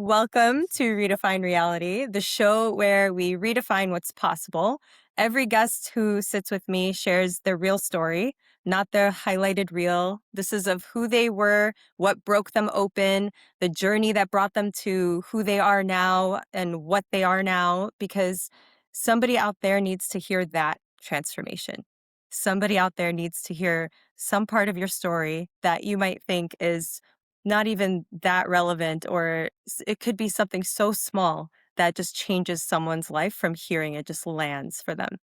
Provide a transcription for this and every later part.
welcome to Redefine Reality, the show where we redefine what's possible. Every guest who sits with me shares their real story, not their highlighted reel. This is of who they were, what broke them open, the journey that brought them to who they are now and what they are now, because somebody out there needs to hear that transformation. Somebody out there needs to hear some part of your story that you might think is not even that relevant, or it could be something so small that just changes someone's life from hearing it, just lands for them.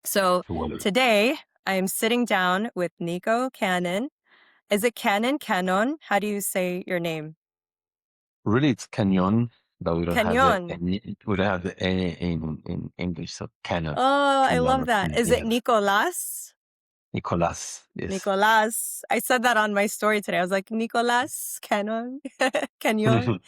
So Well, today I am sitting down with Nico Cannon. Is it Canon? Canon? How do you say your name? really, it's Canyon, but we don't have the Canyon. we don't have the any in English, so Canon, Oh, I Canyon love or that. Is it Canyon. Nicolas? Nicolas, yes. Nicolas. I said that on my story today. I was like, Nicolas Cannon, Canyon.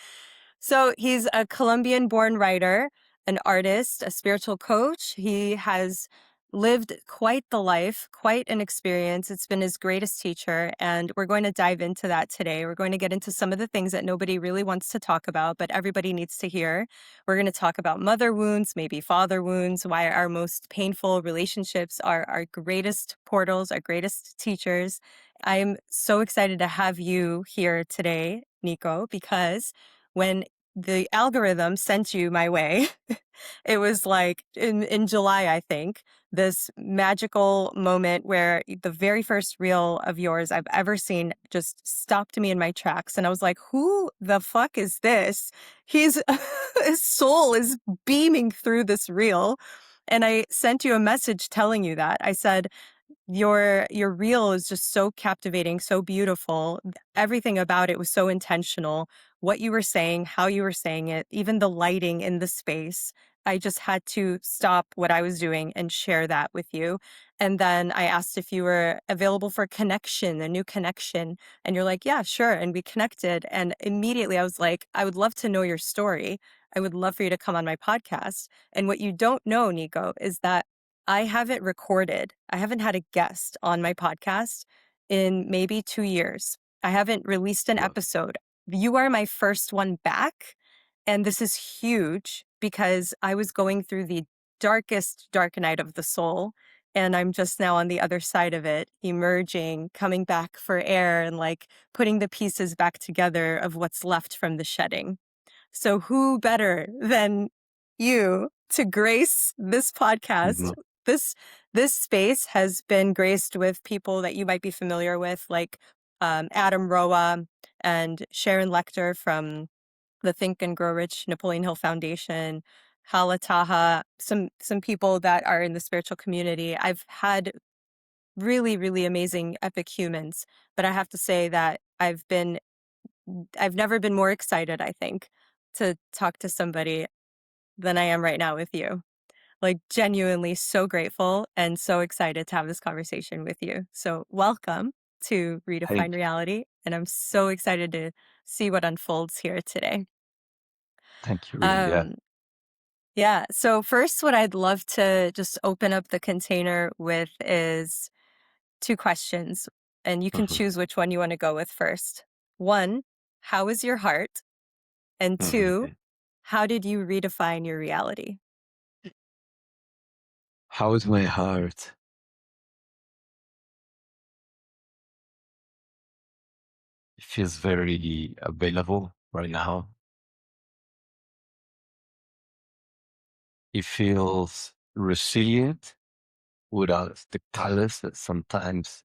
So he's a Colombian-born writer, an artist, a spiritual coach. He has lived quite the life, quite an experience. It's been his greatest teacher, and we're going to dive into that today. We're going to get into some of the things that nobody really wants to talk about, but everybody needs to hear. We're going to talk about mother wounds, maybe father wounds, why our most painful relationships are our greatest portals, our greatest teachers. I'm so excited to have you here today, Nico, because when the algorithm sent you my way, it was like in July, I think, this magical moment where the very first reel of yours I've ever seen just stopped me in my tracks. And I was like, who the fuck is this? His soul is beaming through this reel. And I sent you a message telling you that. I said, your reel is just so captivating, so beautiful. Everything about it was so intentional. What you were saying, how you were saying it, even the lighting in the space. I just had to stop what I was doing and share that with you. And then I asked if you were available for a connection, a new connection. And you're like, yeah, sure. And we connected. And immediately I was like, I would love to know your story. I would love for you to come on my podcast. And what you don't know, Nico, is that I haven't recorded, I haven't had a guest on my podcast in maybe 2 years. I haven't released an Well, episode. You are my first one back. And this is huge because I was going through the darkest dark night of the soul. And I'm just now on the other side of it, emerging, coming back for air, and like putting the pieces back together of what's left from the shedding. So who better than you to grace this podcast? mhm, This this space has been graced with people that you might be familiar with, like Adam Roa and Sharon Lecter from the Think and Grow Rich Napoleon Hill Foundation, Hala Taha, some people that are in the spiritual community. I've had really, really amazing epic humans, but I have to say that I've never been more excited, I think, to talk to somebody than I am right now with you. Like, genuinely so grateful and so excited to have this conversation with you. So welcome to Redefine thank Reality. And I'm so excited to see what unfolds here today. thank you, really, yeah. Um, yeah. So first, what I'd love to just open up the container with is 2 questions, and you can Mhm, choose which one you want to go with first. 1, how is your heart? And 2, mhm. how did you redefine your reality? How is my heart? It feels very available right now. It feels resilient without the callous that sometimes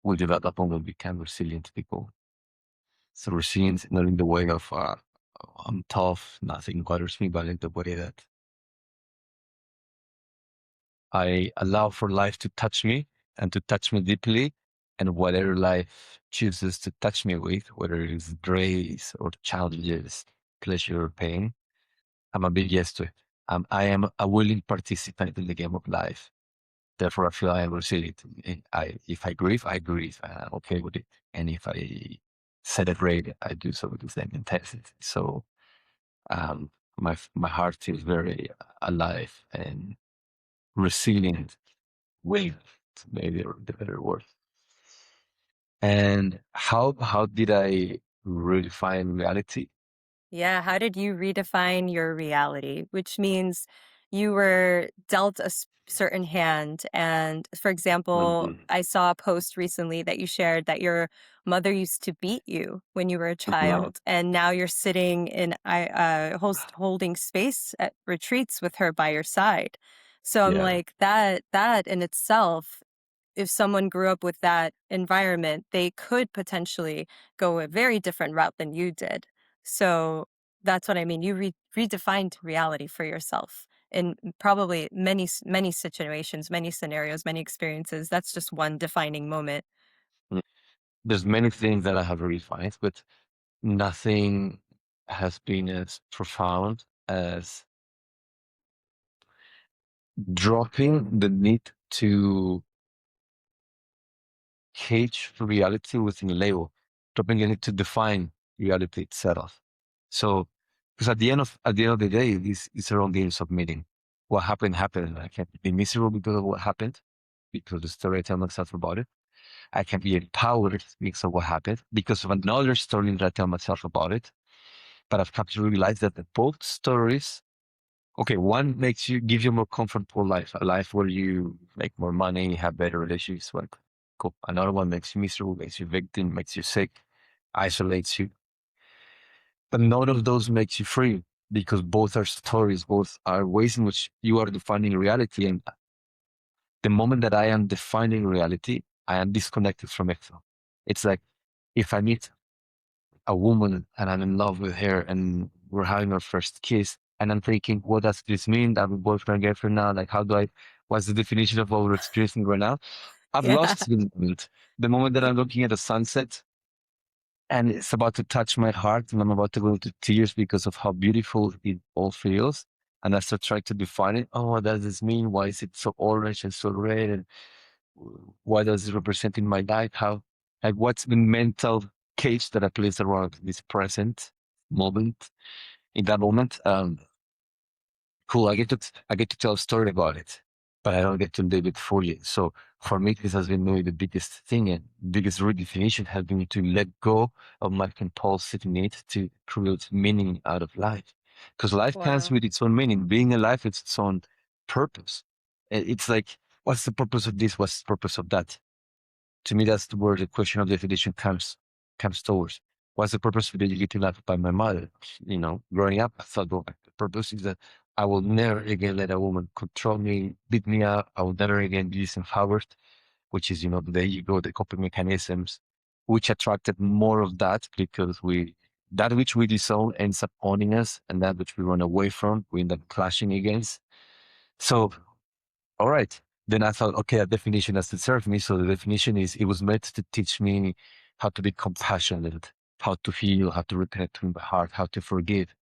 we develop when we become resilient people. So resilient not in the way of I'm tough, nothing bothers me, but in the way that I allow for life to touch me and to touch me deeply. And whatever life chooses to touch me with, whether it is grace or challenges, pleasure or pain, I'm a big yes to it. I am a willing participant in the game of life. Therefore, I feel I am resilient. If I grieve, I grieve. I'm okay with it. And if I celebrate, I do so with the same intensity. So my heart feels very alive and resilient. With maybe the better word. And how did I redefine reality? Yeah, how did you redefine your reality? Which means you were dealt a certain hand. And for example, Mhm. I saw a post recently that you shared that your mother used to beat you when you were a Mhm. child, and now you're sitting in holding space at retreats with her by your side. So I'm Yeah. like, that in itself, if someone grew up with that environment, they could potentially go a very different route than you did. So that's what I mean. You redefined reality for yourself in probably many situations, many scenarios, many experiences. That's just one defining moment. Mm. There's many things that I have refined, but nothing has been as profound as dropping the need to cage reality within a label, dropping the need to define reality itself. So, because at the end of the day, these are all games of meaning. What happened happened. I can't be miserable because of what happened, because the story I tell myself about it. I can be empowered because of what happened, because of another story that I tell myself about it. But I've come to realize that the both stories, okay, one makes you gives you a more comfortable life, a life where you make more money, have better relationships. Like, cool. Another one makes you miserable, makes you victim, makes you sick, isolates you. But none of those makes you free because both are stories, both are ways in which you are defining reality. And the moment that I am defining reality, I am disconnected from it. It's like if I meet a woman and I'm in love with her and we're having our first kiss and I'm thinking, what does this mean? I'm a boyfriend, girlfriend now. Like, what's the definition of what we're experiencing right now? I've Yeah. lost the moment. The moment that I'm looking at the sunset and it's about to touch my heart and I'm about to go into tears because of how beautiful it all feels. And I start trying to define it. Oh, what does this mean? Why is it so orange and so red? And what does it represent in my life? Like, what's the mental cage that I place around this present moment? In that moment, cool. I get to tell a story about it, but I don't get to live it fully. So for me, this has been maybe the biggest thing and biggest redefinition has been to let go of my compulsive need to create meaning out of life, because life comes Wow. with its own meaning. Being alive, it's its own purpose. It's like, what's the purpose of this? What's the purpose of that? To me, that's where the question of definition comes towards. What's the purpose of the educating life by my mother? Growing up, I thought, well, the purpose is that I will never again let a woman control me, beat me up. I will never again be disempowered, which is, the ego, the coping mechanisms, which attracted more of that because that which we disown ends up owning us, and that which we run away from, we end up clashing against. So all right. Then I thought, okay, a definition has to serve me. So the definition is it was meant to teach me how to be compassionate, how to heal, how to reconnect with my heart, how to forgive.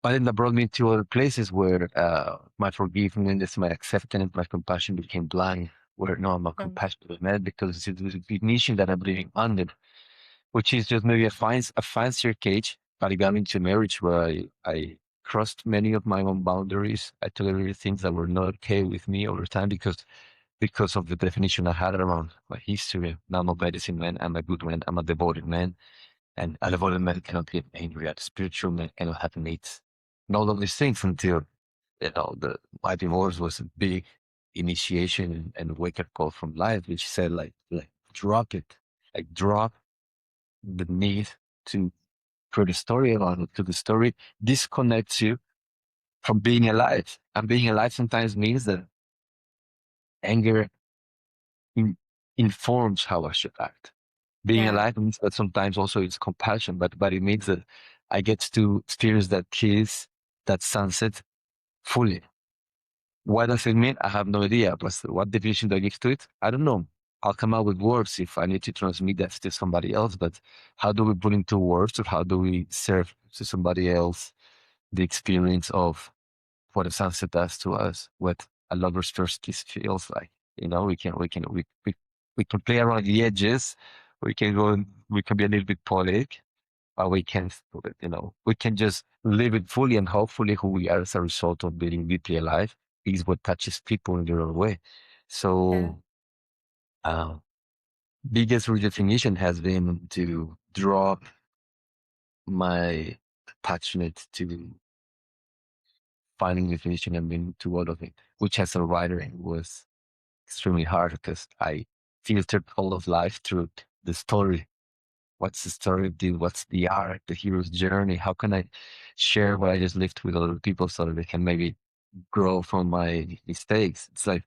But then that brought me to other places where my forgiveness, my acceptance, my compassion became blind. Where no, I'm a Um, compassionate man because it's the definition that I'm living under, which is just maybe a fancier cage. But I got into marriage where I crossed many of my own boundaries. I tolerated things that were not okay with me over time because of the definition I had around my history. Now I'm a medicine man, I'm a good man, I'm a devoted man. And a devoted man cannot get angry at a spiritual man cannot have needs. And all of these things until, my divorce was a big initiation and wake up call from life, which said like drop it. Like drop the need to create a story around it, to the story disconnects you from being alive. And being alive sometimes means that anger in, informs how I should act. Being yeah. alive means that sometimes also it's compassion, but it means that I get to experience that kiss, that sunset fully. What does it mean? I have no idea. But what definition do I give to it? I don't know. I'll come up with words if I need to transmit that to somebody else. But how do we put into words, or how do we serve to somebody else the experience of what a sunset does to us, what a lover's first kiss feels like? We can play around the edges. We can be a little bit poetic, but we can just live it fully, and hopefully who we are as a result of being deeply alive is what touches people in their own way. Yeah. So, uh, biggest redefinition has been to drop my attachment to finding definition and meaning to all of it, which as a writer it was extremely hard because I filtered all of life through the story. What's the story of what's the arc, the hero's journey? How can I share what I just lived with other people so that they can maybe grow from my mistakes? It's like,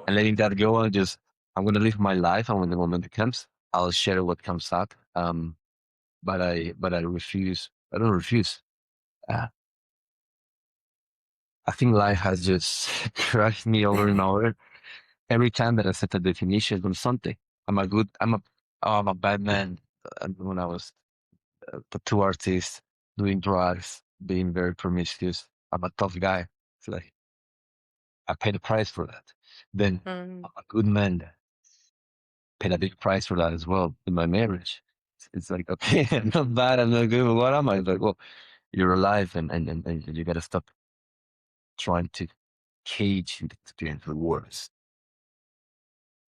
and letting that go and just, I'm going to live my life. And when the moment comes, I'll share what comes up. But I refuse. I don't refuse. Uh, I think life has just crushed me over and over. Every time that I set a definition on something, I'm a bad man. When I was a tattoo artist, doing drugs, being very promiscuous, I'm a tough guy. It's like, I paid a price for that. Then Mm. I'm a good man, paid a big price for that as well in my marriage. It's like, okay, I'm not bad, I'm not good, but what am I? It's like, well, you're alive and you got to stop trying to cage the experience with words.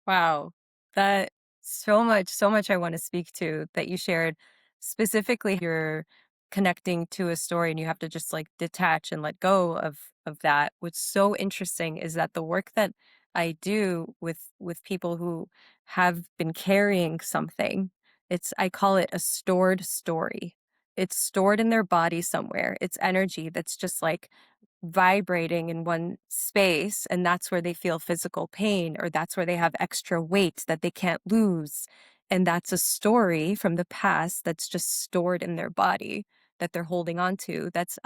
Wow. That so much I want to speak to that you shared. Specifically, you're connecting to a story and you have to just like detach and let go of that. What's so interesting is that the work that I do with people who have been carrying something, I call it a stored story. It's stored in their body somewhere. It's energy that's just like vibrating in one space, and that's where they feel physical pain, or that's where they have extra weight that they can't lose. And that's a story from the past that's just stored in their body that they're holding on to. That's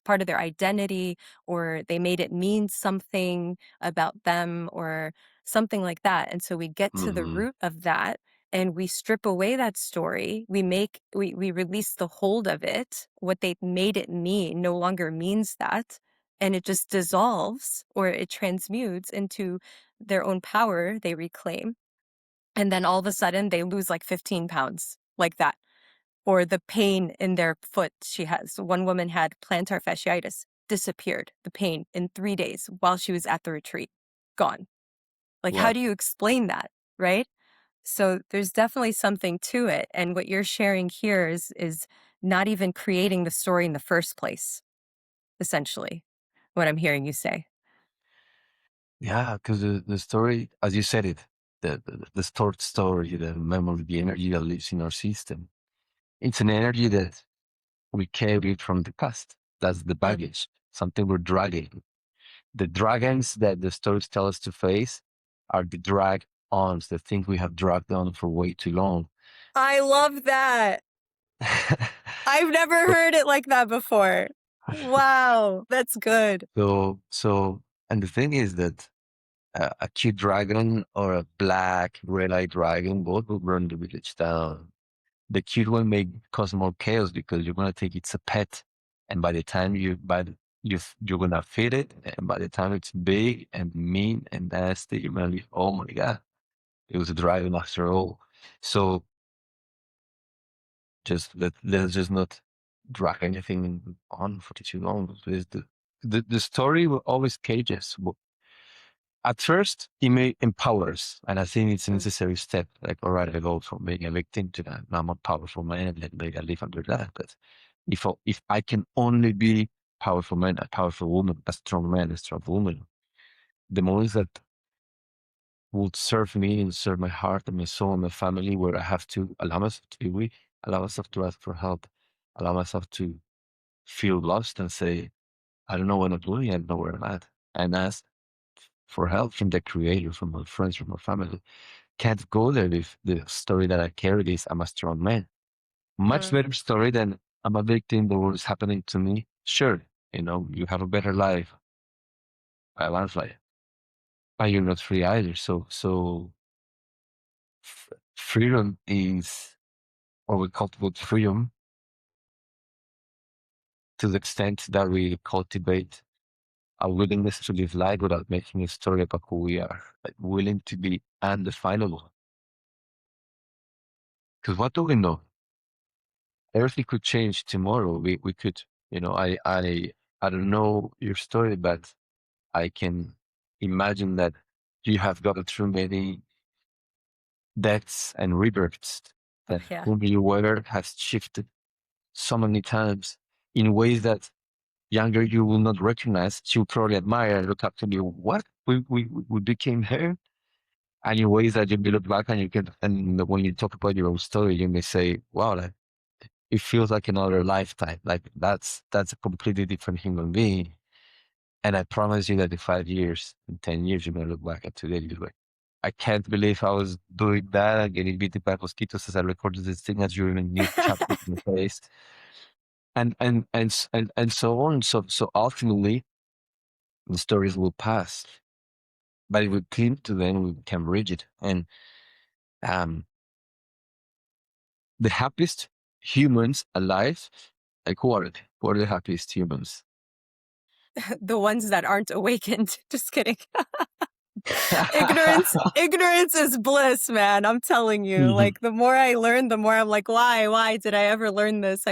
part of their identity, or they made it mean something about them or something like that. And so we get to the Mm-hmm. root of that and we strip away that story. We release the hold of it. What they made it mean no longer means that, and it just dissolves or it transmutes into their own power they reclaim. And then all of a sudden they lose like 15 pounds like that. Or the pain in their foot she has. One woman had plantar fasciitis, disappeared, the pain in 3 days while she was at the retreat, gone. Like, how Wow. do you explain that, right? So there's definitely something to it. And what you're sharing here is not even creating the story in the first place, essentially, what I'm hearing you say. Yeah, because the story, as you said it, the stored story, the memory, the energy that lives in our system, it's an energy that we carry from the past. That's the Mm. baggage, something we're dragging. The dragons that the stories tell us to face are the drag ons, the things we have dragged on for way too long. I love that. I've never So, heard it like that before. Wow, that's good. so, and the thing is that a cute dragon or a black red-eyed dragon both will burn the village down. The cute one may cause more chaos because you're gonna think it's a pet, and by the time you're gonna feed it, and by the time it's big and mean and nasty, you're gonna be, oh my god, it was a dragon after all. So let's just not drag anything on for too long. The story will always cage us. At first, it may empower us, and I think it's a Mm, necessary step. Like, all right, I go from being a victim to that. Now I'm a powerful man, and maybe I live under that. But if I can only be powerful man, a powerful woman, a strong man, a strong woman, the moments that would serve me and serve my heart and my soul and my family, where I have to allow myself to be weak, allow myself to ask for help, allow myself to feel lost and say, I don't know what I'm doing, I don't know where I'm at, and ask for help from the creator, from my friends, from my family. Can't go there if the story that I carry is I'm a strong man. Much mm. better story than I'm a victim, the world is happening to me. Sure, you have a better life. I want life. But you're not free either. So freedom is, or we cultivate freedom to the extent that we cultivate a willingness to live life without making a story about who we are, like willing to be undefinable. Because what do we know? Everything could change tomorrow. We could, I don't know your story, but I can imagine that you have gone through many deaths and rebirths, Oh, that yeah. whom you were has shifted so many times in ways that younger you will not recognize. She'll probably admire and look up to me. What we became her, and in ways that you may look back and you can, and when you talk about your own story, you may say, "Wow, like, it feels like another lifetime. Like that's a completely different human being." And I promise you that in 5 years, in 10 years, you're gonna look back at today, you're like, I can't believe I was doing that and getting beaten by mosquitoes as I recorded this thing as you're in a new chapter in the face. And so on. So ultimately the stories will pass. But if we cling to them, we become rigid. And um the happiest humans alive, like who are it? Who are the happiest humans? The ones that aren't awakened. Just kidding. Ignorance is bliss, man. I'm telling you. Mhm. Like the more I learn, the more I'm like, why did I ever learn this?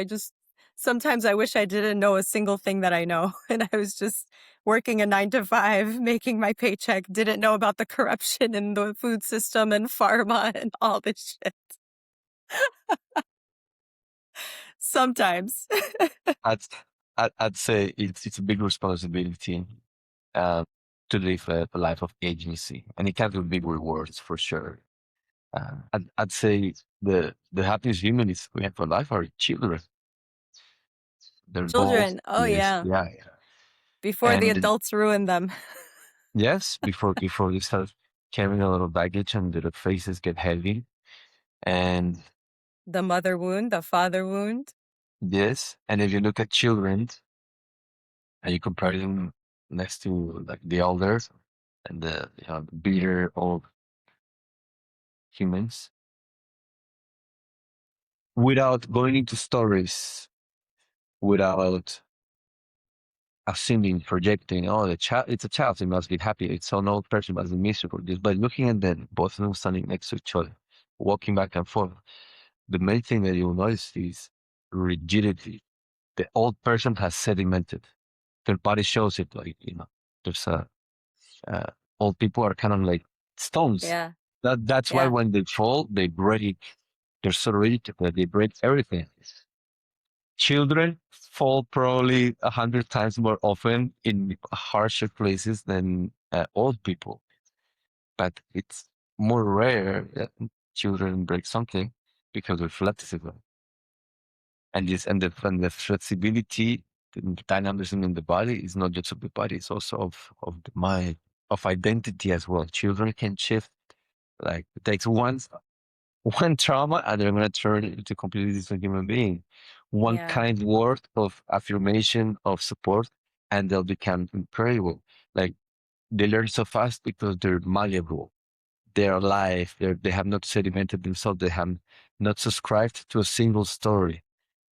Sometimes I wish I didn't know a single thing that I know. And I was just working a 9 to 5, making my paycheck, didn't know about the corruption in the food system and pharma and all this shit. Sometimes. I'd, I'd say it's a big responsibility uh, to live a life of agency, and it comes with big rewards for sure. I'd say the happiest human is we have for life are children. They're both, Children. Oh yes, yeah. yeah, yeah. Before the And adults ruin them. yes, before you start carrying a lot of baggage and the faces get heavy, and The mother wound, the father wound. yes, and if you look at children and you compare them next to like the elders and the bitter old humans, without going into stories, without assuming, projecting, oh, the child, it's a child, so it must be happy. It's an old person, must be miserable. Just by looking at them, both of them standing next to each other, walking back and forth, the main thing that you'll notice is rigidity. The old person has sedimented. Their body shows it, like, there's old people are kind of like stones. Yeah. That's why Yeah. when they fall, they break. They're so rigid that they break everything. Children fall probably 100 times more often in harsher places than old people, but it's more rare that children break something because they're flexible. And the flexibility, the dynamism in the body is not just of the body, it's also of the mind, of identity as well. Children can shift, like it takes one trauma and they're going to turn into a completely different human being. One Yeah. kind word of affirmation, of support, and they'll become incredible. Like they learn so fast because they're malleable. They're alive. They have not sedimented themselves. They have not subscribed to a single story.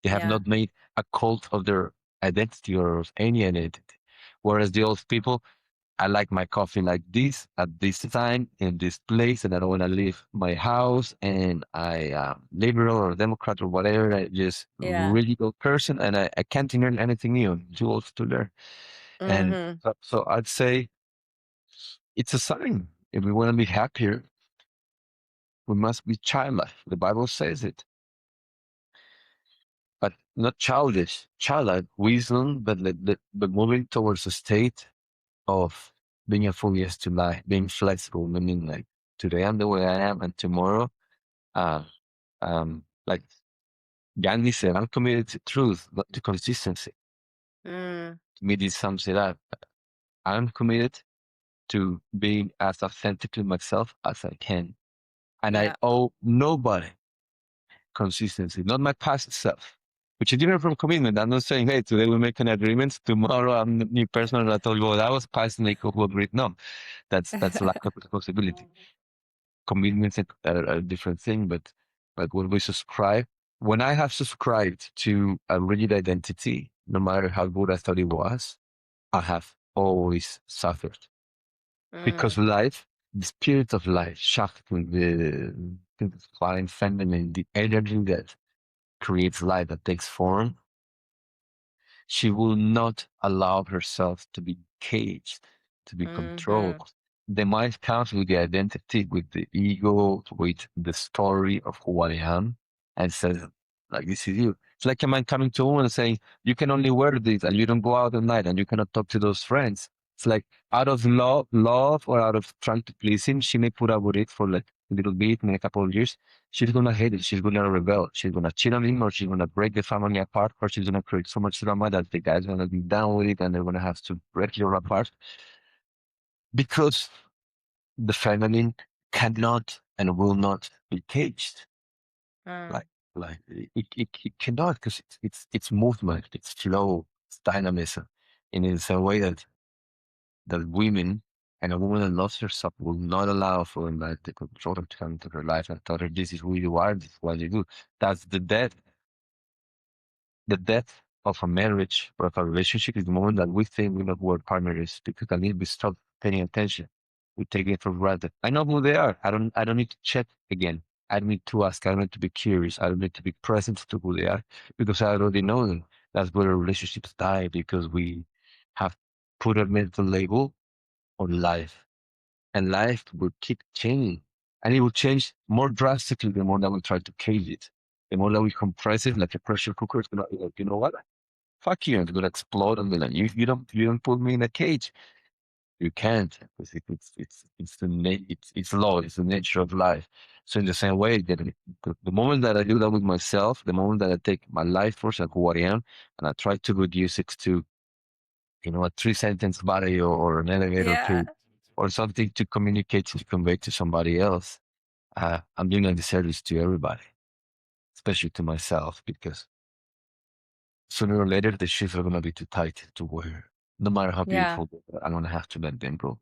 They have Yeah. not made a cult of their identity or of any identity. Whereas the old people, I like my coffee like this at this time in this place, and I don't want to leave my house. And I liberal or Democrat or whatever. I just Yeah. really good person, and I can't learn anything new. Too old to learn. And Mm-hmm. so I'd say it's a sign. If we want to be happier, we must be childlike. The Bible says it, but not childish. Childlike wisdom, but moving towards a state of being a full yes to life, being flexible, meaning like today I'm the way I am, and tomorrow, uh, like Gandhi said, I'm committed to truth, not to consistency. Mm. To me, this sums it up. I'm committed to being as authentically myself as I can, and I Yeah. owe nobody consistency, not my past self. Which is different from commitment. I'm not saying, hey, today we make an agreement, tomorrow I'm a new person, and I told you, well, that was past Nico who agreed. No, that's a lack of responsibility. Commitments are a different thing, but when we subscribe, when I have subscribed to a rigid identity, no matter how good I thought it was, I have always suffered because Mm. life, the spirit of life, Shakti, the divine feminine, the energy that creates life that takes form, she will not allow herself to be caged, to be Mm-hmm. controlled. The mind comes with the identity, with the ego, with the story of who I am, and says, like, this is you. It's like a man coming to a woman and saying, you can only wear this and you don't go out at night and you cannot talk to those friends. It's like out of love or out of trying to please him, she may put up with it for like a little bit, in a couple of years. She's gonna hate it. She's gonna rebel. She's gonna cheat on him, or she's gonna break the family apart, or she's gonna create so much drama that the guy's gonna be down with it and they're gonna have to break you apart because the feminine cannot and will not be caged. Mm. Like it cannot, because it's movement, it's flow, it's dynamism, and it's a way that women and a woman that loves herself will not allow for a man to control her, to come into her life and tell her this is who you are, this is what you do. That's the death of a marriage or of a relationship is the moment that we think we know who our partner is, because I need we stop paying attention. We take it for granted. I know who they are. I don't need to check again. I don't need to ask. I don't need to be curious. I don't need to be present to who they are because I already know them. That's where relationships die, because we have put a mental label on life. And life will keep changing. And it will change more drastically the more that we try to cage it. The more that we compress it like a pressure cooker, it's gonna be like, you know what? Fuck you, it's gonna explode on me. Like you don't put me in a cage. You can't, because it's law, it's the nature of life. So in the same way, that the moment that I do that with myself, the moment that I take my life force and who I am, and I try to reduce it to, a 3 sentence body, or an elevator Yeah. pitch, or something to communicate, to convey to somebody else, I'm doing a disservice to everybody, especially to myself, because sooner or later the shoes are gonna be too tight to wear. No matter how Yeah. beautiful they are, I'm gonna have to let them go.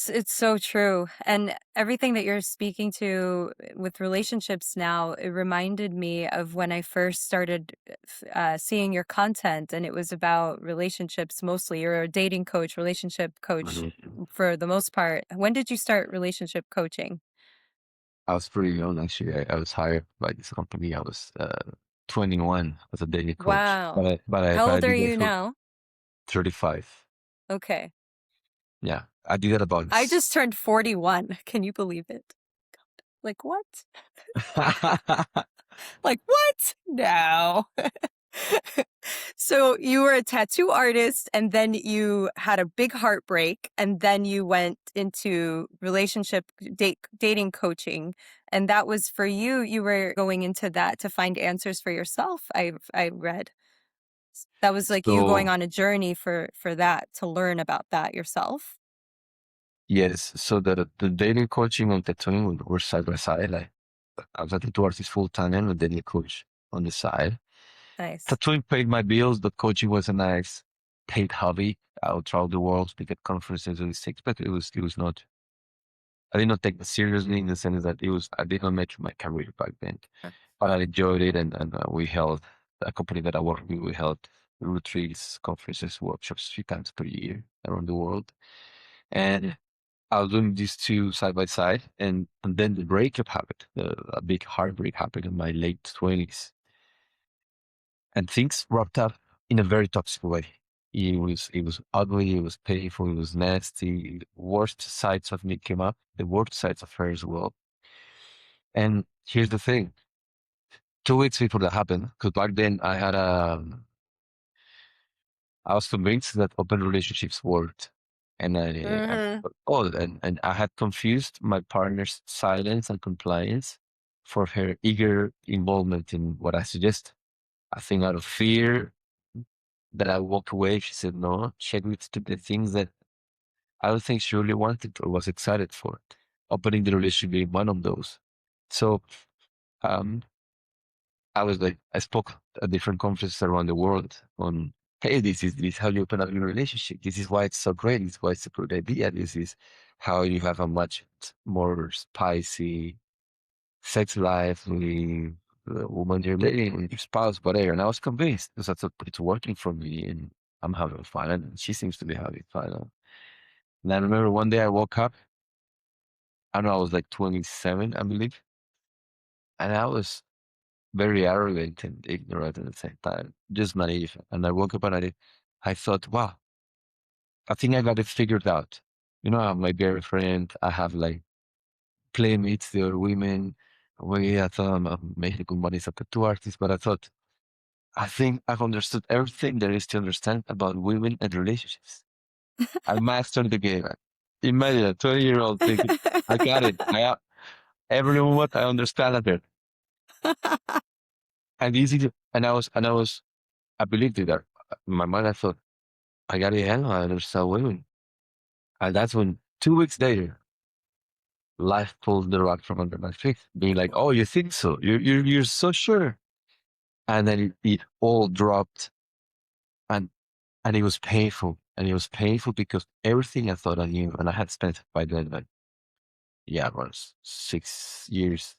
It's so true. And everything that you're speaking to with relationships now, it reminded me of when I first started seeing your content, and it was about relationships mostly. You're a dating coach, relationship coach Mhm. for the most part. When did you start relationship coaching? I was pretty young, actually. I was hired by this company. I was 21 as a dating coach, Wow. but I How old are did that you for now? 35. Okay. Yeah, I did that about I just turned 41. Can you believe it? Like what? Like what? No. So you were a tattoo artist, and then you had a big heartbreak, and then you went into relationship dating coaching, and that was for you. You were going into that to find answers for yourself. I read that was like you going So on a journey for that, to learn about that yourself. yes, so the dating coaching and tattooing were side by side. Like I was a tattoo artist full time and a dating coach on the side. Nice. Tattooing paid my bills, but coaching was a nice paid hobby. I would travel the world, speak at conferences and things, but it was not. I did not take it seriously in the sense that I did not make it my career back then, but I enjoyed it. And we held, a company that I worked with, we held retreats, conferences, workshops 3 times per year around the world. And I was doing these two side by side. And then the breakup happened, a big heartbreak happened in my late 20s. And things wrapped up in a very toxic way. It was ugly, it was painful, it was nasty. The worst sides of me came up, the worst sides of her as well. And here's the thing: 2 weeks before that happened, because back then I was convinced that open relationships worked, and Mm-hmm. and I had confused my partner's silence and compliance for her eager involvement in what I suggest. I think out of fear that I walked away, she said no. She agreed to the things that I don't think she really wanted or was excited for. Opening the relationship being one of those. So um, I was like, I spoke at different conferences around the world on, hey, this is how you open up your relationship. This is why it's so great. This is why it's a good idea. This is how you have a much more spicy sex life with the woman you're dating, with your spouse, whatever. And I was convinced because I thought it's working for me and I'm having fun, and she seems to be having fun. And I remember one day I woke up, I don't know, I was like 27, I believe. And I was very arrogant and ignorant at the same time, just naive. And I woke up and I thought, wow, I think I got it figured out. I have my girlfriend, I have like playmates, there are women. I thought I'm a Mexican one is a tattoo artist, but I thought I think I've understood everything there is to understand about women and relationships. I mastered the game. Imagine a 20-year-old thinking, I got it. Every moment I understand it. And easy to, I believed it that in my mind, I thought, I got it handled. I understand women. And that's when 2 weeks later, life pulled the rug from under my feet, being like, "Oh, you think so? You're so sure?" And then it all dropped, and it was painful, and it was painful because everything I thought I knew, and I had spent by then, like, yeah, around 6 years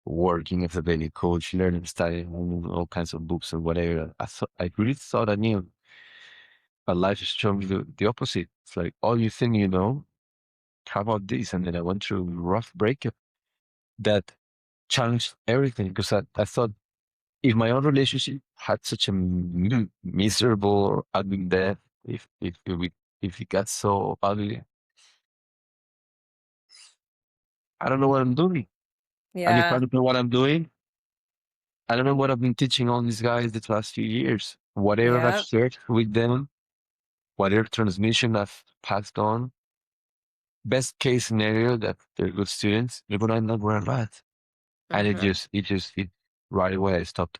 working as a daily coach, learning, studying all kinds of books or whatever. I really thought I knew, but life is showing me the opposite. It's like, "Oh, you think you know? How about this?" And then I went through a rough breakup that challenged everything because I thought if my own relationship had such a miserable or ugly death, if it got so ugly, I don't know what I'm doing. And if I Yeah. don't know what I'm doing, I don't know what I've been teaching all these guys the last few years. Whatever I've Yeah. shared with them, whatever transmission I've passed on, best case scenario that they're good students, they're gonna end up where I'm at. And Mm-hmm. it right away I stopped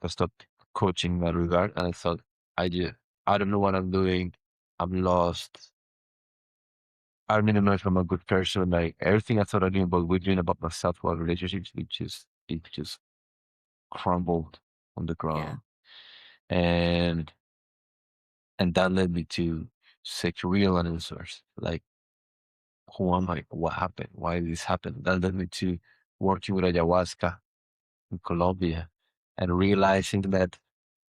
coaching in that regard, and I thought I don't know what I'm doing. I'm lost. I don't even know if I'm a good person. Like everything I thought I knew about women, about myself, about relationships, it just crumbled on the Yeah. ground. And that led me to seek real answers. Like, who am I? What happened? Why did this happen? That led me to working with ayahuasca in Colombia and realizing that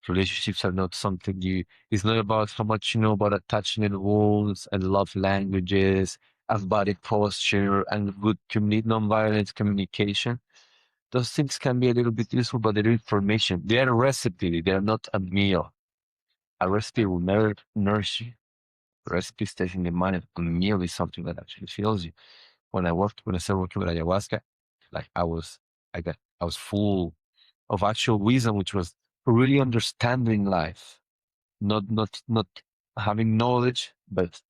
relationships are not something it's not about how much you know about attachment wounds and love languages and body posture and good non-violent communication. Those things can be a little bit useful, but they're information. They are a recipe. They are not a meal. A recipe will never nourish you. A recipe stays in the mind. A meal is something that actually fills you. When I started working with ayahuasca, like I was full of actual wisdom, which was really understanding life, not having knowledge, but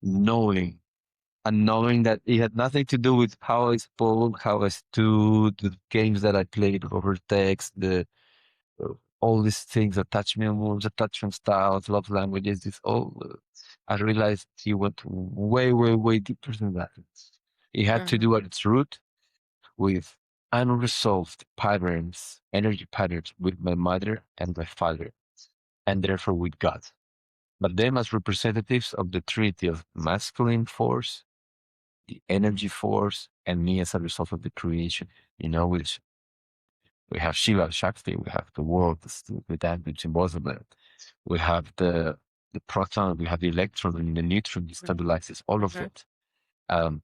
knowing, and knowing that it had nothing to do with how I spoke, how I stood, the games that I played over text, all these things, attachment wounds, attachment styles, love languages, this all. I realized he went way, way, way deeper than that. It had to Mm-hmm. do at its root with unresolved patterns, energy patterns with my mother and my father, and therefore with God. But them as representatives of the trinity of masculine force, the energy force, and me as a result of the creation, which we have Shiva, Shakti, we have the world, the that which embodies that. We have the proton, we have the electron and the neutron, it stabilizes all of Mm-hmm. it. Um,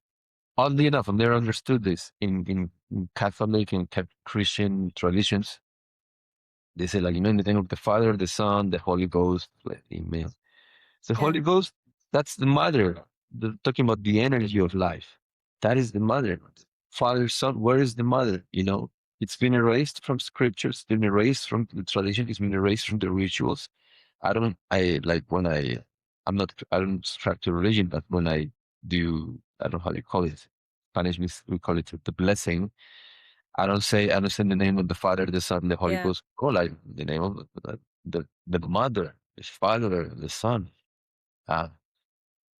Oddly enough, I've never understood this in Catholic and Christian traditions. They say, like, in the name of the Father, the Son, the Holy Ghost, like, amen. The Yeah. Holy Ghost, that's the mother. Talking about the energy of life. That is the mother. Father, Son, where is the mother? It's been erased from scriptures, it's been erased from the tradition, it's been erased from the rituals. I don't subscribe to religion, but when I do, I don't know how you call it. Spanish, we call it the blessing. I don't say in the name of the Father, the Son, the Holy Yeah. Ghost. Call like the name of the mother, the father, the son. Uh,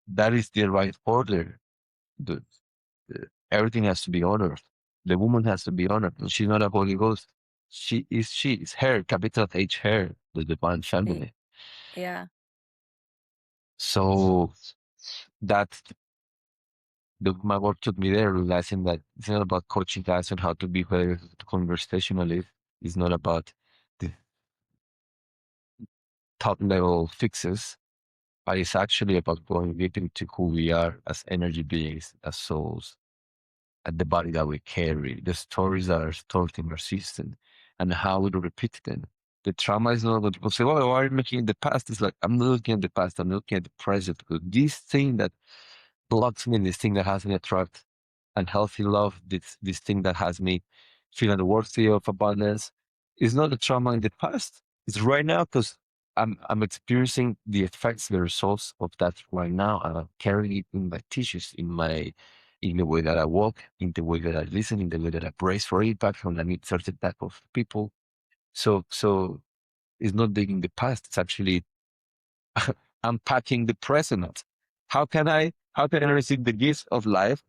that is the right order. Everything has to be honored. The woman has to be honored. And she's not a Holy Ghost. She is her, capital H, her, the divine Y- feminine. Yeah. So that my work took me there, realizing that it's not about coaching guys on how to be better conversationally. It's not about the top level fixes, but it's actually about going deep into who we are as energy beings, as souls, and the body that we carry, the stories that are stored in our system, and how we repeat them. The trauma is not what people say, "Oh, why are you looking at the past?" It's like, I'm not looking at the past, I'm looking at the present. Because this thing that blocks me, this thing that has me attract unhealthy love, this thing that has me feeling worthy of abundance, is not a trauma in the past. It's right now because I'm experiencing the effects, the results of that right now. I'm carrying it in my tissues, in the way that I walk, in the way that I listen, in the way that I brace for impact when I meet certain type of people. So it's not digging the past. It's actually unpacking the present. How can I receive the gifts of life?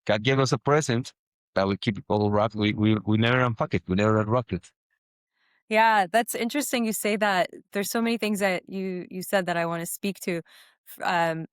God gave us a present that we keep it all wrapped. We never unpack it. We never unwrap it. Yeah, that's interesting you say that. There's so many things that you said that I want to speak to.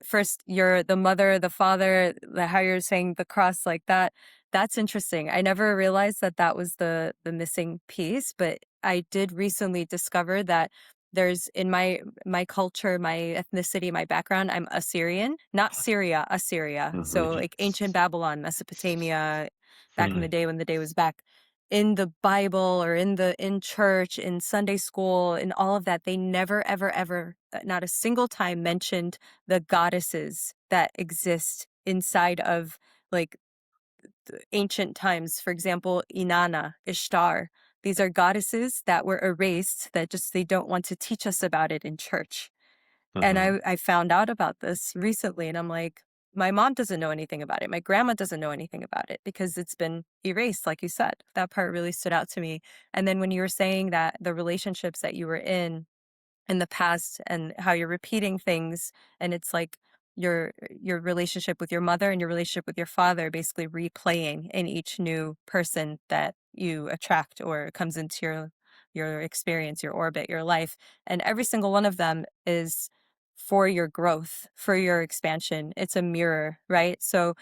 First, you're the mother, the father, how you're saying the cross like that. That's interesting. I never realized that that was the missing piece, but I did recently discover that there's in my culture, my ethnicity, my background, I'm Assyrian, not Syria, Assyria. So Mhm. like ancient Babylon, Mesopotamia, back in the Mhm. day when the day was back in the Bible or in church, in Sunday school, in all of that, they never, ever, ever, not a single time mentioned the goddesses that exist inside of like ancient times. For example, Inanna, Ishtar. These are goddesses that were erased that just they don't want to teach us about it in church. And Mhm. I found out about this recently, and I'm like, my mom doesn't know anything about it. My grandma doesn't know anything about it because it's been erased, like you said. That part really stood out to me. And then when you were saying that the relationships that you were in the past and how you're repeating things, and it's like your relationship with your mother and your relationship with your father basically replaying in each new person that you attract or comes into your experience, your orbit, your life, and every single one of them is for your growth, for your expansion. It's a mirror, right? So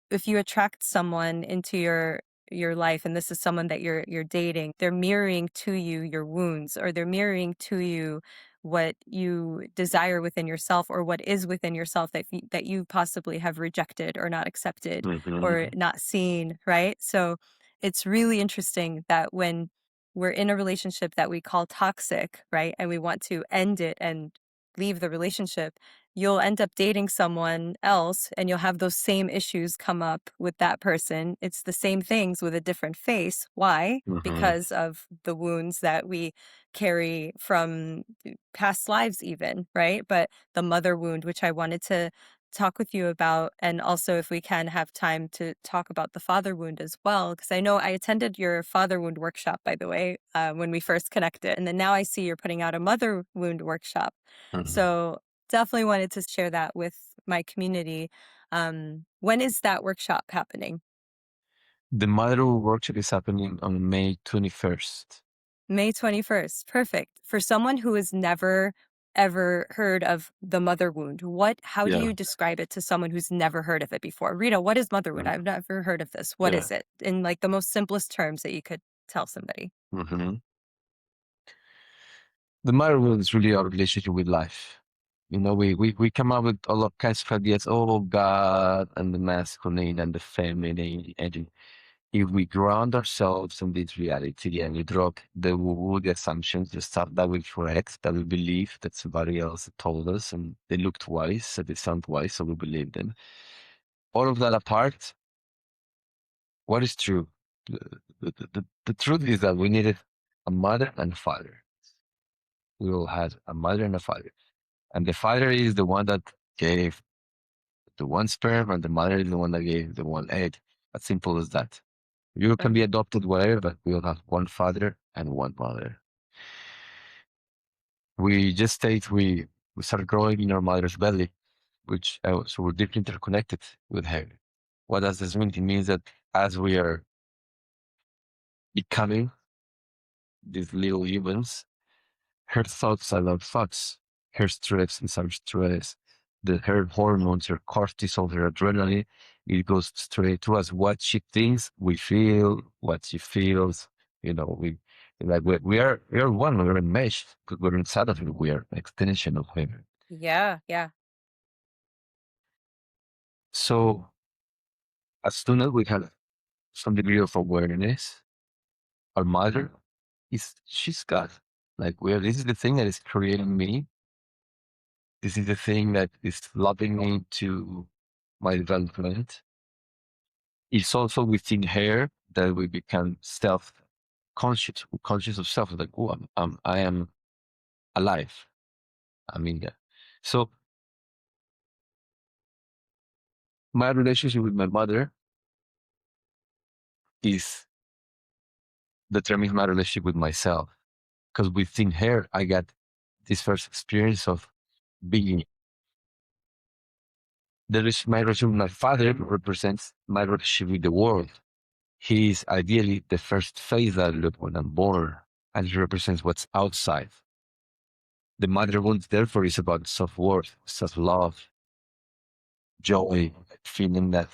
if you attract someone into your life and this is someone that you're dating, they're mirroring to you your wounds, or they're mirroring to you what you desire within yourself, or what is within yourself that you possibly have rejected or not accepted or Mhm. not seen, right? So it's really interesting that when we're in a relationship that we call toxic, right, and we want to end it and leave the relationship, you'll end up dating someone else and you'll have those same issues come up with that person. It's the same things with a different face. Why? Mhm. Because of the wounds that we carry from past lives, even, right? But the mother wound, which I wanted to talk with you about, and also if we can have time to talk about the father wound as well, because I know I attended your father wound workshop, by the way, when we first connected, and then now I see you're putting out a mother wound workshop. Mhm. So definitely wanted to share that with my community. When is that workshop happening? The Mother workshop is happening on May 21st. May 21st. Perfect. For someone who has never ever heard of the mother wound, how do Yeah. you describe it to someone who's never heard of it before? Rita, what is mother wound? I've never heard of this. What Yeah. is it? In like the most simplest terms that you could tell somebody. Mhm. The Mother is really our relationship with life. We come up with all of kinds of ideas, oh God, and the masculine and the feminine. And if we ground ourselves in this reality and we drop the woo the assumptions, the stuff that we correct, that we believe that somebody else told us, and they looked wise, and they sound wise, so we believe them. All of that apart, what is true? The truth is that we needed a mother and a father. We all had a mother and a father. And the father is the one that gave the one sperm, and the mother is the one that gave the one egg. As simple as that. You can Right. be adopted, whatever, but we all have one father and one mother. We just state we start growing in our mother's belly, which so we're deeply interconnected with her. What does this mean? It means that as we are becoming these little humans, her thoughts are our thoughts. Her stress is our stress. Her hormones, her cortisol, her adrenaline, it goes straight to us. What she thinks, we feel. What she feels, we like we are one. We're a mesh because we're inside of her. We are an extension of her. Yeah, yeah. So as soon as we have some degree of awareness, our mother she's God. Like this is the thing that is creating me. This is the thing that is loving me to my development. It's also within her that we become self. conscious of self. Like, oh, I am alive. I mean that. So my relationship with my mother is determines my relationship with myself. Because within her, I got this first experience of being. My relationship with my father represents my relationship with the world. He is ideally the first face that I look when I'm born, and he represents what's outside. The mother wound, therefore, is about self-worth, self-love, joy, feeling that,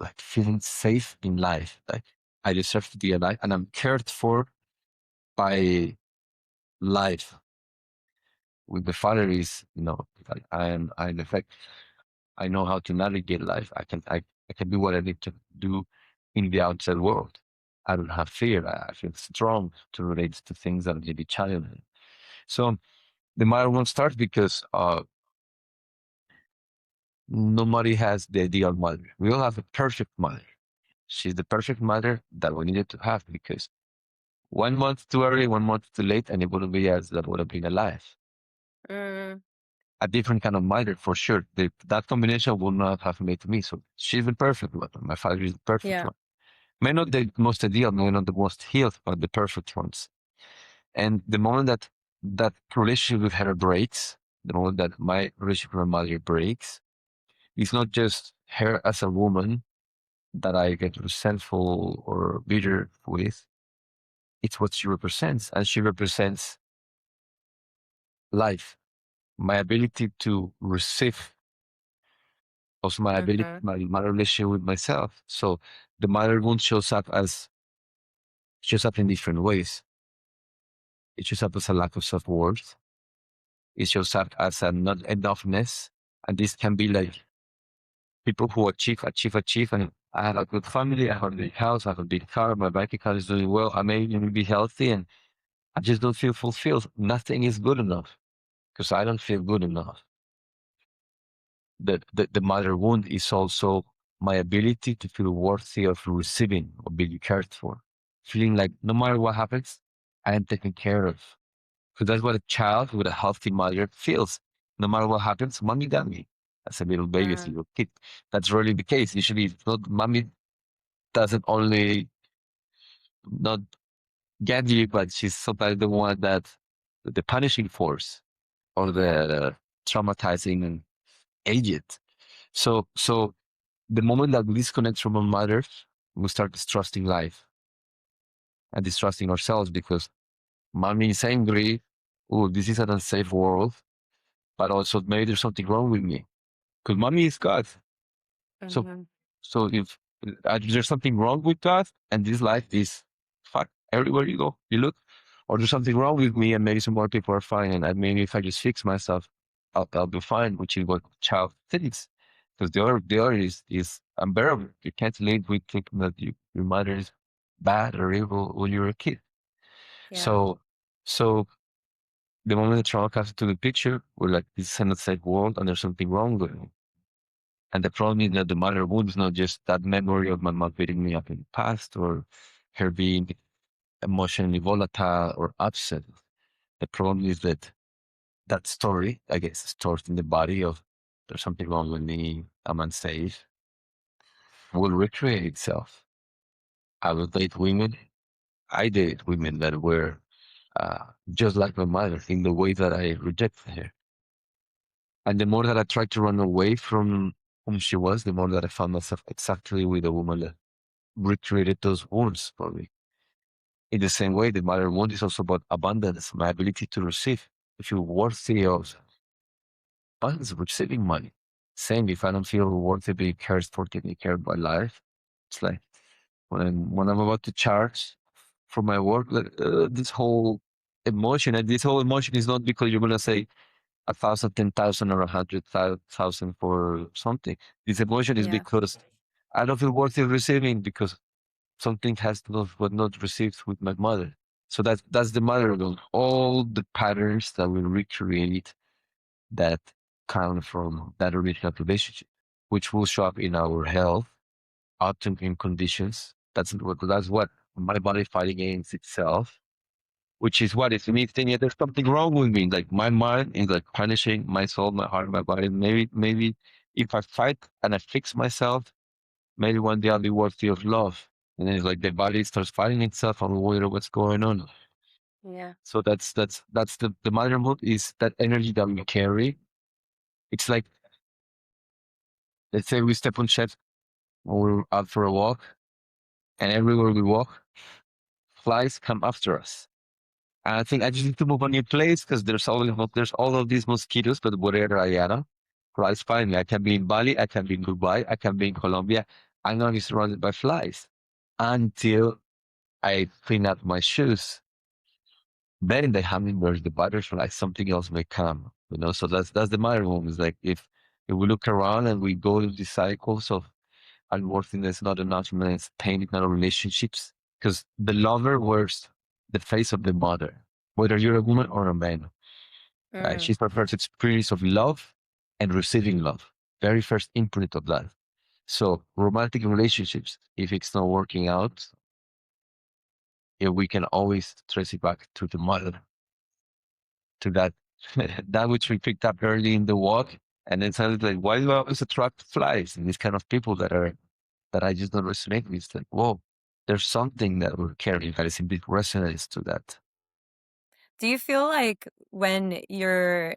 like feeling safe in life. Like I deserve to be alive and I'm cared for by life. With the father is, like I in effect, I know how to navigate life. I can do what I need to do in the outside world. I don't have fear. I feel strong to relate to things that may be challenging. So the mother won't start because nobody has the ideal mother. We all have a perfect mother. She's the perfect mother that we needed to have because 1 month too early, 1 month too late, and it wouldn't be as that would have been alive. Mm, A different kind of mother for sure. That combination would not have made me. So she's the perfect one. My father is the perfect yeah. one. May not the most ideal, may not the most healed, but the perfect ones. And the moment that that relationship with her breaks, the moment that my relationship with my mother breaks, it's not just her as a woman that I get resentful or bitter with. It's what she represents. And she represents life, my ability to receive, also my ability, Mm-hmm. my relationship with myself. So the mother wound shows up in different ways. It shows up as a lack of self-worth. It shows up as a not enoughness. And this can be like people who achieve, and I have a good family, I have a big house, I have a big car, my bank account is doing well, I may even be healthy, and I just don't feel fulfilled. Nothing is good enough because I don't feel good enough. The mother wound is also my ability to feel worthy of receiving or being cared for, feeling like no matter what happens, I am taken care of. So that's what a child with a healthy mother feels. No matter what happens, mommy got me. As a little baby, as a Mm, little kid. That's rarely the case. Usually, it's not mommy doesn't only not get you, but she's sometimes the one that the punishing force or yeah. the traumatizing agent. So the moment that we disconnect from our mothers, we start distrusting life and distrusting ourselves because mommy is angry. Oh, this is an unsafe world. But also maybe there's something wrong with me because mommy is God. So, Mm-hmm. so if there's something wrong with God and this life is fuck everywhere you go, you look, or there's something wrong with me and maybe some more people are fine and maybe if I just fix myself, I'll be fine, which is what child thinks. Because the other is unbearable. You can't live with thinking that your mother is bad or evil when you're a kid. Yeah. So, so the moment the trauma comes into the picture, we're like, this is an unsafe world and there's something wrong with me. And the problem is that the mother wound is not just that memory of my mom beating me up in the past or her being emotionally volatile or upset. The problem is that that story, I guess, stored in the body of there's something wrong with me, I'm unsafe, will recreate itself. I will date women. I dated women that were just like my mother in the way that I rejected her. And the more that I tried to run away from whom she was, the more that I found myself exactly with a woman that recreated those wounds for me. In the same way, the mother wound is also about abundance, my ability to receive. If you're worthy of abundance, receiving money. Same, if I don't feel worthy being cared for, taken care of by life, it's like when I'm about to charge for my work, like, this whole emotion, and this whole emotion is not because you're gonna say 1,000, 10,000, or 100,000 for something. This emotion is Yeah. because I don't feel worthy of receiving because something was not received with my mother. So that's the mother of all the patterns that we recreate that come from that original relationship, which will show up in our health, autoimmune conditions. That's what my body fighting against itself, which is what is me thinking there's something wrong with me. Like my mind is like punishing my soul, my heart, my body. Maybe if I fight and I fix myself, maybe one day I'll be worthy of love. And then it's like the body starts fighting itself and we wonder what's going on. Yeah. So that's the motherhood is that energy that we carry. It's like, let's say we step on shit when we're out for a walk, and everywhere we walk, flies come after us. And I think I just need to move a new place because there's all of these mosquitoes, but wherever I am, flies find me. I can be in Bali, I can be in Dubai, I can be in Colombia. I'm gonna be surrounded by flies until I clean up my shoes. Then the hummingbirds, the butterflies, something else may come. So that's the matter one. Is like if we look around and we go into these cycles of unworthiness, not enoughness, pain in our relationships, because the lover wears the face of the mother, whether you're a woman or a man. Mm. She's my first experience of love and receiving love, very first imprint of that. So romantic relationships, if it's not working out, we can always trace it back to the mother, to that that which we picked up early in the walk, and then suddenly like, why do I always attract flies and these kind of people that I just don't resonate with? It's like, whoa, there's something that we're carrying that is in big resonance to that. Do you feel like when you're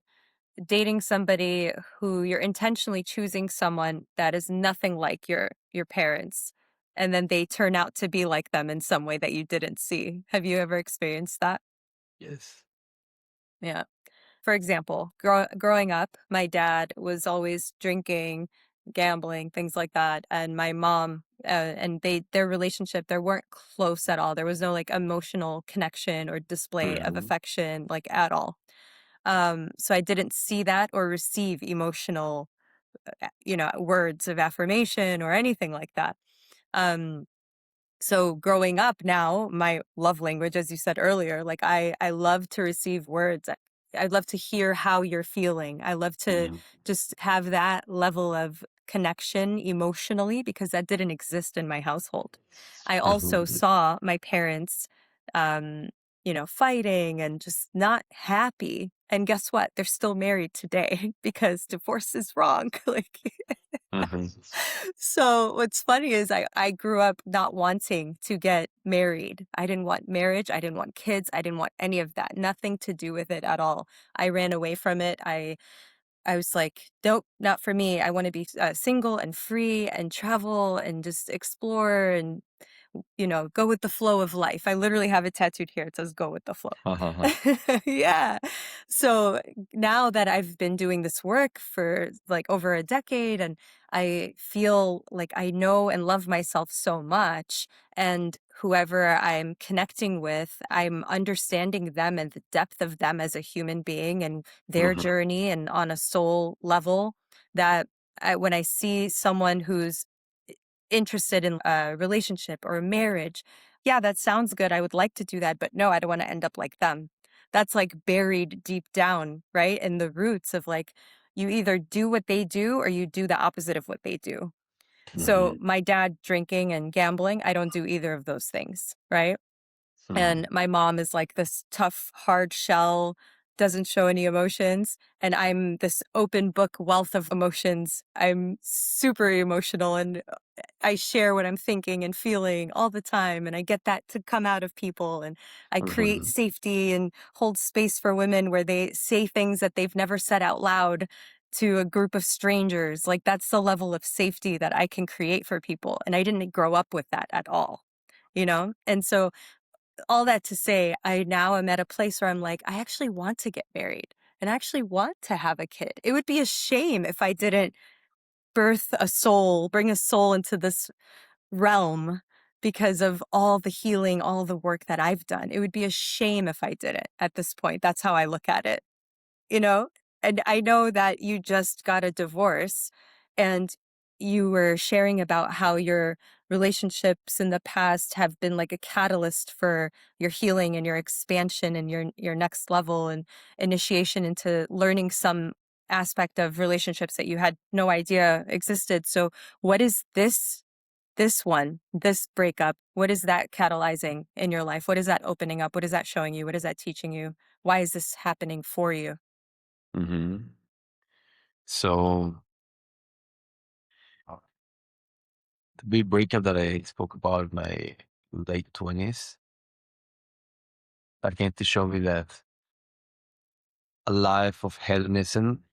dating somebody who you're intentionally choosing someone that is nothing like your parents, and then they turn out to be like them in some way that you didn't see? Have you ever experienced that? Yes. Yeah. For example, growing up, my dad was always drinking, gambling, things like that, and my mom, and their relationship, they weren't close at all. There was no like emotional connection or display of Hmm. affection, like at all. So I didn't see that or receive emotional, words of affirmation or anything like that. Um, so growing up now, my love language, as you said earlier, like I love to receive words. I love to hear how you're feeling. I love to Hmm. just have that level of connection emotionally because that didn't exist in my household. I also Hmm. saw my parents, um, fighting and just not happy. And guess what? They're still married today because divorce is wrong. Like, Hmm. so what's funny is I grew up not wanting to get married. I didn't want marriage. I didn't want kids. I didn't want any of that. Nothing to do with it at all. I ran away from it. I was like, nope, not for me. I want to be single and free and travel and just explore and go with the flow of life. I literally have it tattooed here. It says go with the flow. Yeah. So now that I've been doing this work for like over a decade and I feel like I know and love myself so much, and whoever I'm connecting with, I'm understanding them and the depth of them as a human being and their journey and on a soul level, that when I see someone who's interested in a relationship or a marriage, yeah, that sounds good. I would like to do that, but no, I don't want to end up like them. That's like buried deep down, right? In the roots of like, you either do what they do or you do the opposite of what they do. So, Hmm. my dad drinking and gambling, I don't do either of those things, right? Hmm. And my mom is like this tough, hard shell, doesn't show any emotions. And I'm this open book wealth of emotions. I'm super emotional and I share what I'm thinking and feeling all the time. And I get that to come out of people. And I create Hmm. safety and hold space for women where they say things that they've never said out loud to a group of strangers. Like that's the level of safety that I can create for people. And I didn't grow up with that at all, And so all that to say, I now am at a place where I'm like, I actually want to get married and I actually want to have a kid. It would be a shame if I didn't bring a soul into this realm because of all the healing, all the work that I've done. It would be a shame if I didn't at this point. That's how I look at it you know? And I know that you just got a divorce and you were sharing about how your relationships in the past have been like a catalyst for your healing and your expansion and your next level and initiation into learning some aspect of relationships that you had no idea existed. So what is this this breakup, what is that catalyzing in your life? What is that opening up? What is that showing you? What is that teaching you? Why is this happening for you? Hmm. So uh, the big breakup that I spoke about in my late 20s, that came to show me that a life of hedonism,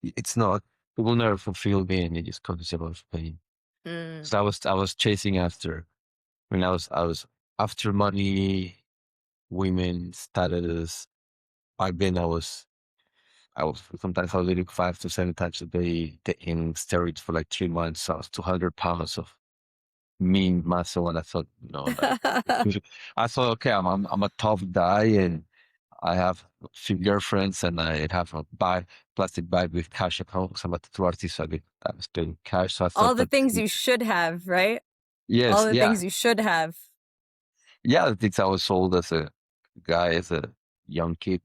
it's not, it will never fulfill me, and it just causes a lot of pain. Mm. So I was chasing after, when I was after money, women, status. Back then I was sometimes I was eating 5 to 7 times a day, taking steroids for like 3 months. I was 200 pounds of mean muscle, and I thought, like I thought, okay, I'm a tough guy, and I have a few girlfriends, and I have a plastic bag with cash at home. So I'm a tattoo artist, so I was paying cash. So I All thought the that, things you should have, right? All yes, the yeah, things you should have. yeah, the things I was sold as a guy, as a young kid,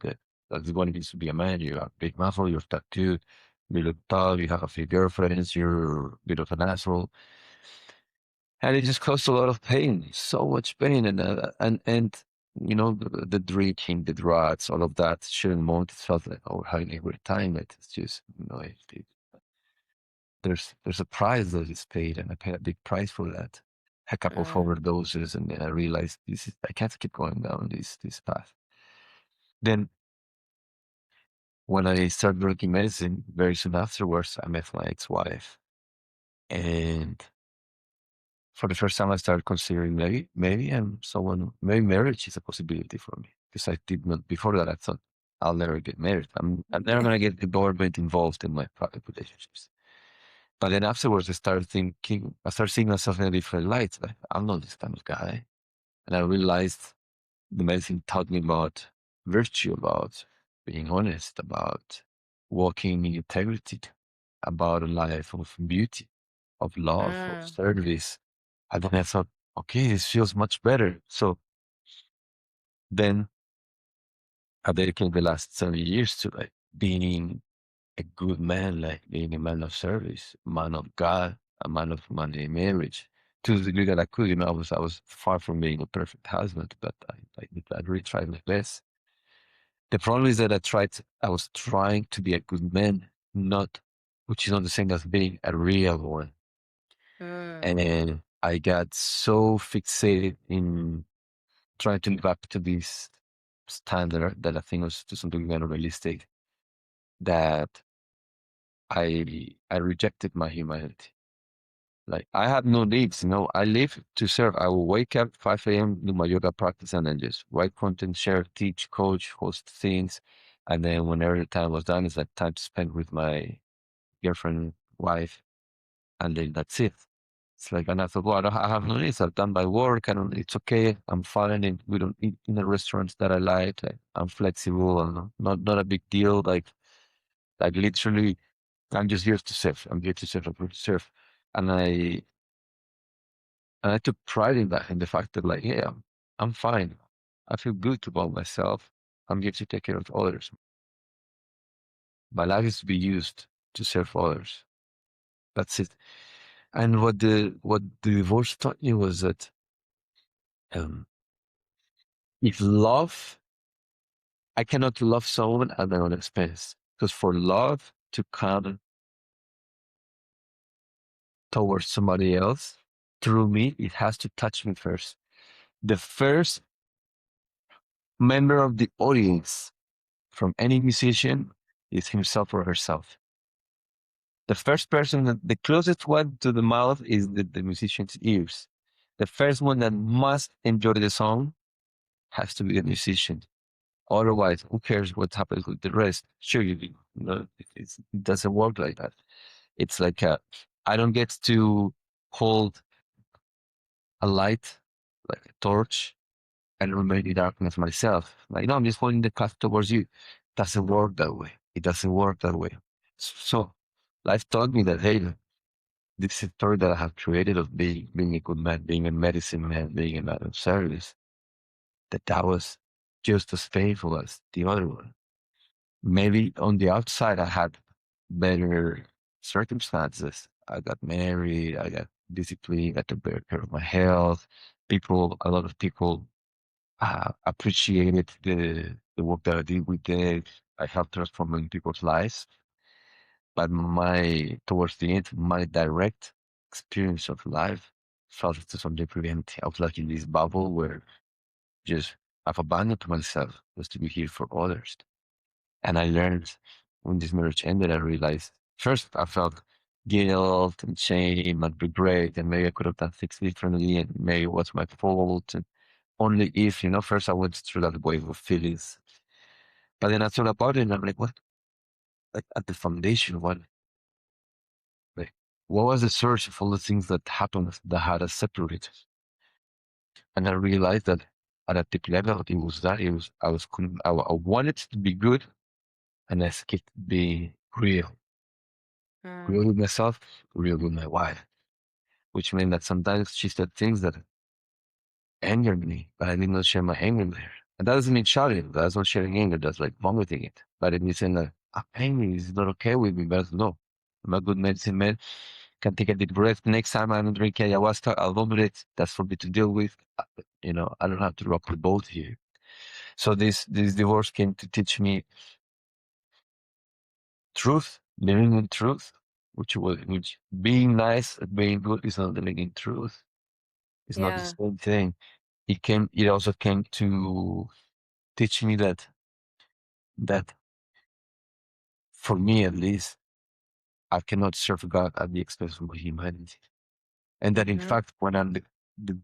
that's what it means to be a man. You have big muscle, you're tattooed, you look tough, you have a few girlfriends, you're a bit of an asshole. And it just caused a lot of pain, so much pain. And the drinking, the drugs, all of that, shouldn't moment, it felt like having a great time. It's just, there's a price that is paid, and I paid a big price for that. A couple of Mm. overdoses, and then I realized I can't keep going down this path. Then when I started drinking medicine, very soon afterwards, I met my ex-wife, and for the first time, I started considering maybe maybe marriage is a possibility for me, because I did not before that. I thought I'll never get married. I'm never gonna get the government involved in my private relationships. But then afterwards, I started seeing myself in a different light. Like, I'm not this kind of guy. And I realized the medicine taught me about virtue, about being honest, about walking in integrity, about a life of beauty, of love, of Mm. service. And then I thought, okay, this feels much better. So then I dedicated the last 7 years to like being a good man, like being a man of service, a man of God, a man of money, marriage. To the degree that I could, I was far from being a perfect husband, but I really tried my best. The problem is that I was trying to be a good man, which is not the same as being a real one. Mm. And I got so fixated in trying to live up to this standard that I think was to some degree unrealistic, that I rejected my humanity. Like, I had no needs, I live to serve. I will wake up 5 a.m., do my yoga practice, and then just write content, share, teach, coach, host things. And then whenever the time was done, it's like time to spend with my girlfriend, wife, and then that's it. It's like, and I thought, well, I have no needs. I've done my work, and it's okay. I'm fine, and we don't eat in the restaurants that I like. I'm flexible, and not a big deal. Like literally, I'm just here to serve. I'm here to serve. I'm here to serve. And I took pride in that, in the fact that, like, yeah, I'm fine. I feel good about myself. I'm here to take care of others. My life is to be used to serve others. That's it. And what the divorce taught me was that, um, if love, I cannot love someone at my own expense. Because for love to come towards somebody else through me, it has to touch me first. The first member of the audience from any musician is himself or herself. The first person, the closest one to the mouth is the musician's ears. The first one that must enjoy the song has to be the musician. Otherwise, who cares what happens with the rest? Sure, it doesn't work like that. It's like I don't get to hold a light, like a torch, and remain in darkness myself. Like, no, I'm just holding the path towards you. Doesn't work that way. It doesn't work that way. So life taught me that, hey, this story that I have created of being a good man, being a medicine man, being a man of service, that was just as painful as the other one. Maybe on the outside I had better circumstances. I got married, I got discipline. I took better care of my health. A lot of people appreciated the work that I did with it. I helped transforming people's lives. But towards the end, my direct experience of life felt to some degree empty. I was like in this bubble where just I've abandoned myself just to be here for others. And I learned when this marriage ended, I realized first I felt guilt and shame and regret, and maybe I could have done things differently, and maybe it was my fault. And only if, first I went through that wave of feelings. But then I thought about it and I'm like, what? Like at the foundation, like, what was the source of all the things that happened that had us separated? And I realized that at a deep level, it was that I wanted to be good and I skipped being real Mm. with myself, real with my wife, which meant that sometimes she said things that angered me, but I did not share my anger with her. And that doesn't mean shouting. That's not sharing anger. That's like vomiting it. But it means saying that I'm angry. It's not okay with me. But no, I'm a good medicine man. Can take a deep breath. Next time I'm drinking ayahuasca, I'll vomit it. That's for me to deal with. I don't have to rock the boat here. So this divorce came to teach me truth, living in truth, which being nice and being good is not living in truth. It's not the Yeah. same thing. It also came to teach me that for me at least, I cannot serve God at the expense of my humanity. And that in Mm-hmm. fact the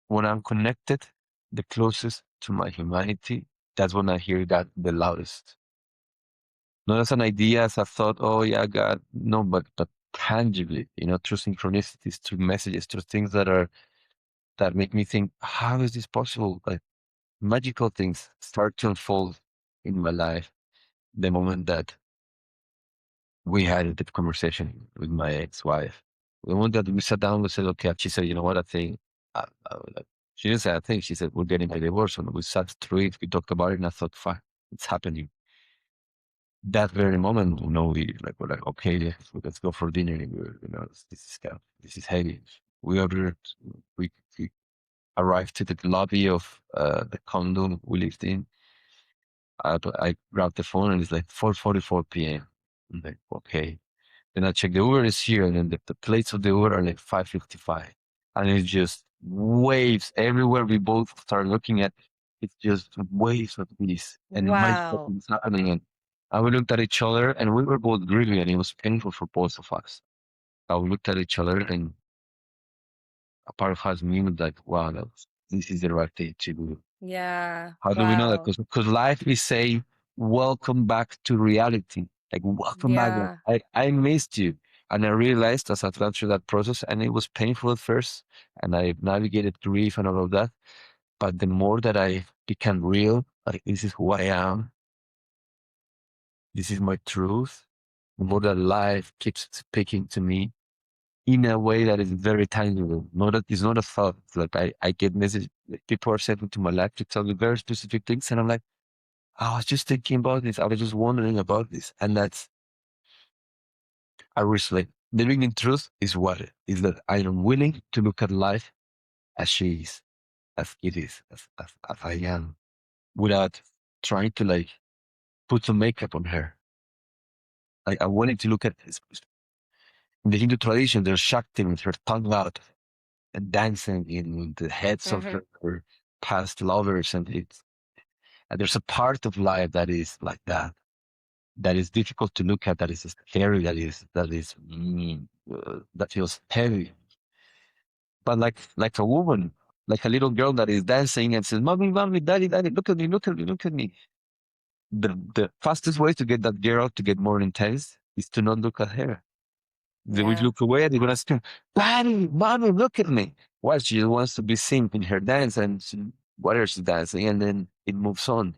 when I'm connected the closest to my humanity, that's when I hear God the loudest. Not as an idea, as a thought, oh yeah, God. No, but tangibly, through synchronicities, through messages, through things that make me think, how is this possible? Like magical things start to unfold in my life the moment that we had a deep conversation with my ex-wife. The moment that we sat down, we said, okay, she said, you know what, I think, she didn't say I think, she said, we're getting a divorce. And we sat through it, we talked about it, and I thought, fuck, it's happening. That very moment, we're like, okay, yeah, let's go for dinner. This is heavy. We ordered, we arrived to the lobby of the condo we lived in. I grabbed the phone and it's like 4:44 p.m. I'm like, okay. Then I check the Uber is here, and then the plates of the Uber are like 5:55, and it's just waves everywhere. We both start looking at it's just waves of this, and magical Wow. things happening. And we looked at each other, and we were both grieving, and it was painful for both of us. We looked at each other, and a part of us knew like, wow, this is the right thing to do. Yeah. How do we know that? Wow. Because life is saying, welcome back to reality. Like, welcome back. Like, Yeah. I missed you. And I realized as I've gone through that process, and it was painful at first, and I navigated grief and all of that. But the more that I became real, like, this is who I am, this is my truth, the more that life keeps speaking to me in a way that is very tangible. Not that it's not a thought. Like, I get messages, people are sending to my life to tell me very specific things, and I'm like, I was just thinking about this. I was just wondering about this. And I was like, living in truth is what? Is that I am willing to look at life as she is, as it is, as I am, without trying to like put some makeup on her. Like, I wanted to look at this. In the Hindu tradition, there's Shakti with her tongue out and dancing in the heads of Mm-hmm. her past lovers. And there's a part of life that is like that is difficult to look at, that is scary, that feels heavy. But like a woman, like a little girl that is dancing and says, "Mommy, mommy, daddy, daddy, look at me, look at me, look at me." The fastest way to get that girl to get more intense is to not look at her. They would Yeah. look away. They're gonna scream, "Daddy, mommy, look at me!" Why? She just wants to be seen in her dance, and whatever she's dancing, and then it moves on.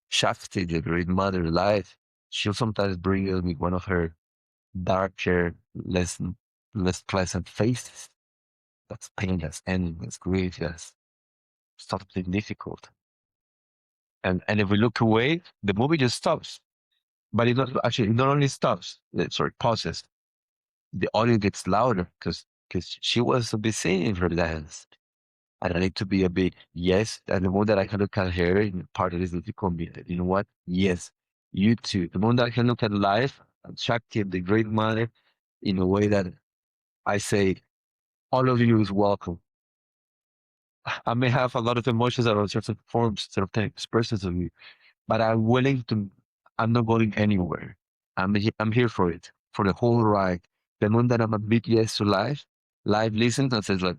Shakti, the great mother life, she'll sometimes bring us with one of her darker, less pleasant faces. That's pain, that's ending, that's grief, that's something difficult. And if we look away, the movie just stops. But it not only stops, sorry, pauses. the audience gets louder because she wants to be seen in her dance. And I need to be a bit, yes. And the more that I can look at her, and part of this is the committed. You know what? Yes, you too. The more that I can look at life, attractive, the great mother, in a way that I say, all of you is welcome. I may have a lot of emotions or certain forms, certain expressions of you, but I'm willing to, I'm not going anywhere. I'm here for it, for the whole ride. The moment that I'm a bit yes to life, life listens and says like,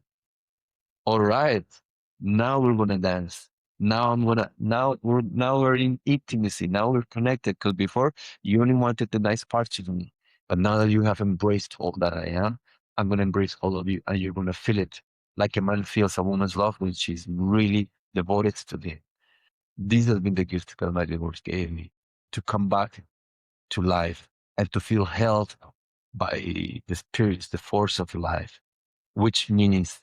all right, now we're gonna dance. Now we're in intimacy. Now we're connected. Because before you only wanted the nice parts of me, but now that you have embraced all that I am, I'm gonna embrace all of you, and you're gonna feel it like a man feels a woman's love when she's really devoted to them. This has been the gift that my divorce gave me, to come back to life and to feel held by the spirits, the force of life, which means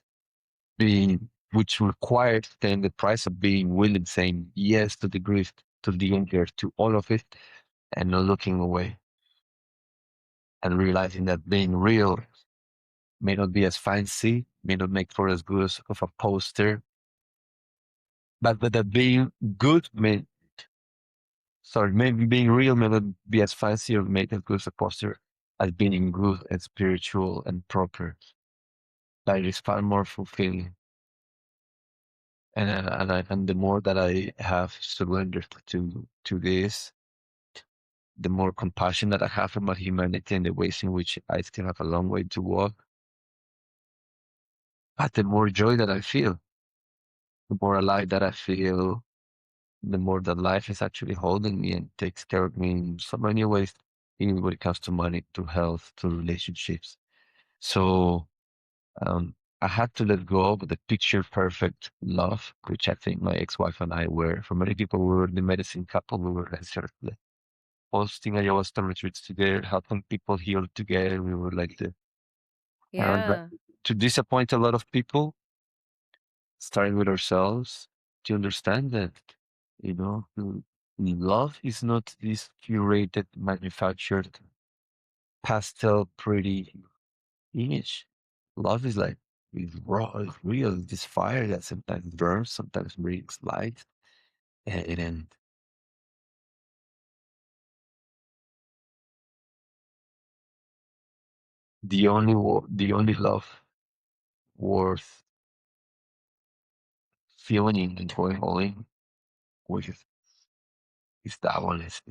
which required paying the price of being willing, saying yes to the grief, to the anger, to all of it, and not looking away, and realizing that being real may not be as fancy, may not make for as good as of a poster, but that being good may, sorry, maybe being real may not be as fancy or make as good as a poster as being good and spiritual and proper. That is far more fulfilling. And the more that I have surrendered to this, the more compassion that I have for my humanity and the ways in which I still have a long way to walk, but the more joy that I feel, the more alive that I feel, the more that life is actually holding me and takes care of me in so many ways, even when it comes to money, to health, to relationships. So I had to let go of the picture perfect love, which I think my ex-wife and I were. For many people, we were the medicine couple. We were necessarily hosting ayahuasca retreats together, helping people heal together. We were like the but Yeah. to disappoint a lot of people, starting with ourselves, to understand that, you know, love is not this curated, manufactured, pastel, pretty image. Love is like, it's raw, it's real, it's this fire that sometimes burns, sometimes brings light. And the only love worth feeling and going all in with is that one. It's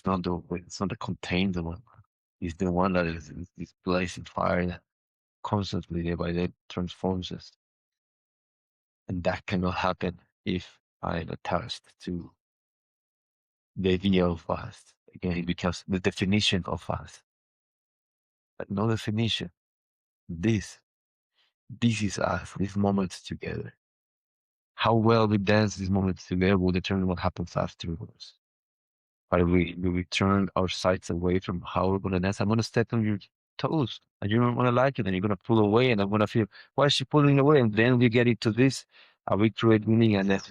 not it's not the contained one. It's the one that is blazing fire that constantly day by day transforms us. And that cannot happen if I'm attached to the idea of us. Again, because the definition of us, but no definition. This, this is us, these moments together. How well we dance these moments together will determine what happens afterwards. But we turn our sights away from how we're gonna dance. I'm gonna step on your toes and you're not gonna like it and you're gonna pull away and I'm gonna feel, why is she pulling away? And then we get into this, we create meaning and then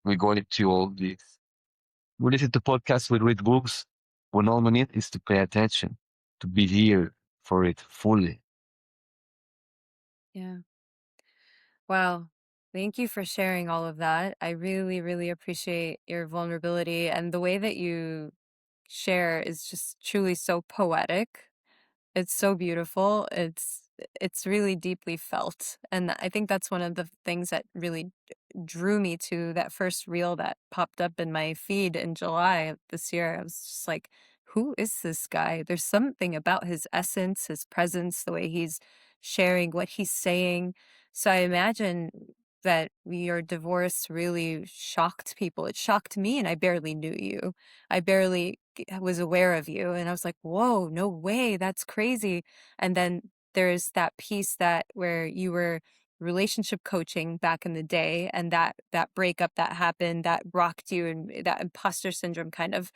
we go into all this. We listen to podcasts, we read books, when all we need is to pay attention, to be here for it fully. Yeah. Wow. Thank you for sharing all of that. I really, really appreciate your vulnerability, and the way that you share is just truly so poetic. It's so beautiful. It's really deeply felt. And I think that's one of the things that really drew me to that first reel that popped up in my feed in July of this year. I was just like, who is this guy? There's something about his essence, his presence, the way he's sharing what he's saying. So I imagine that your divorce really shocked people. It shocked me, and I barely knew you. I barely was aware of you. And I was like, whoa, no way. That's crazy. And then there's that piece that where you were relationship coaching back in the day, and that breakup that happened that rocked you, and that imposter syndrome kind of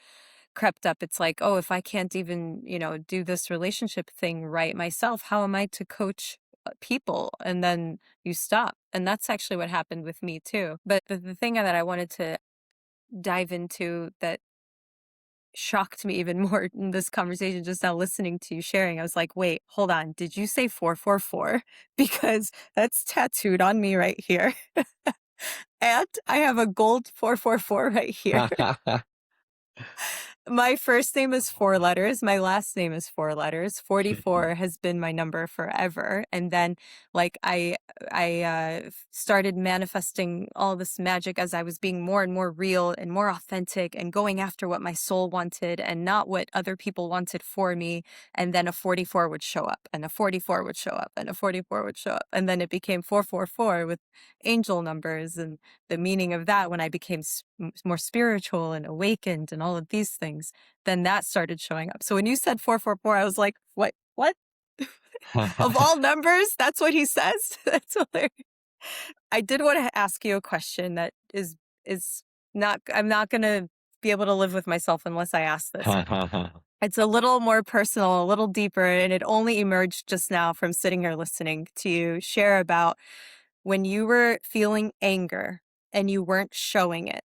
crept up. It's like, oh, if I can't even, do this relationship thing right myself, how am I to coach people? And then you stop. And that's actually what happened with me too. But the thing that I wanted to dive into that shocked me even more in this conversation just now listening to you sharing. I was like, wait, hold on. Did you say 444? Because that's tattooed on me right here. And I have a gold 444 right here. My first name is 4 letters. My last name is 4 letters. 44 has been my number forever. And then like I started manifesting all this magic as I was being more and more real and more authentic and going after what my soul wanted and not what other people wanted for me. And then a 44 would show up and a 44 would show up and a 44 would show up. And then it became 444 with angel numbers and the meaning of that when I became more spiritual and awakened and all of these things, then that started showing up. So when you said 444, I was like, what? Of all numbers, that's what he says? That's hilarious. I did want to ask you a question that is not, I'm not going to be able to live with myself unless I ask this. It's a little more personal, a little deeper, and it only emerged just now from sitting here listening to you share about when you were feeling anger and you weren't showing it.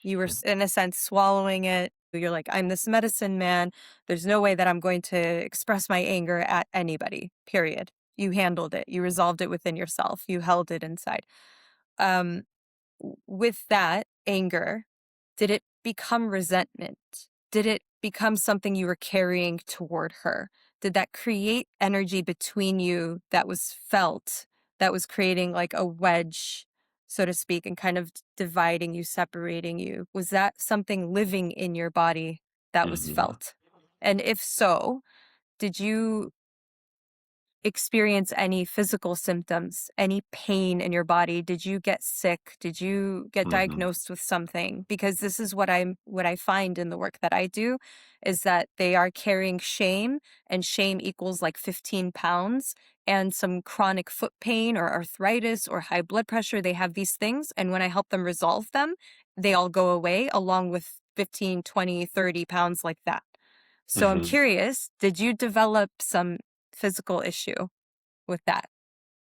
You were, in a sense, swallowing it. You're like, I'm this medicine man. There's no way that I'm going to express my anger at anybody, period. You handled it. You resolved it within yourself. You held it inside. Um, with that anger, did it become resentment? Did it become something you were carrying toward her? Did that create energy between you that was felt, that was creating like a wedge, so to speak, and kind of dividing you, separating you? Was that something living in your body that was Mhm. felt? And if so, did you experience any physical symptoms, any pain in your body? Did you get sick? Did you get Mhm. diagnosed with something? Because this is what I find in the work that I do is that they are carrying shame, and shame equals like 15 pounds and some chronic foot pain or arthritis or high blood pressure. They have these things, and when I help them resolve them, they all go away along with 15, 20, 30 pounds like that. So I'm Mhm. curious, did you develop some physical issue with that?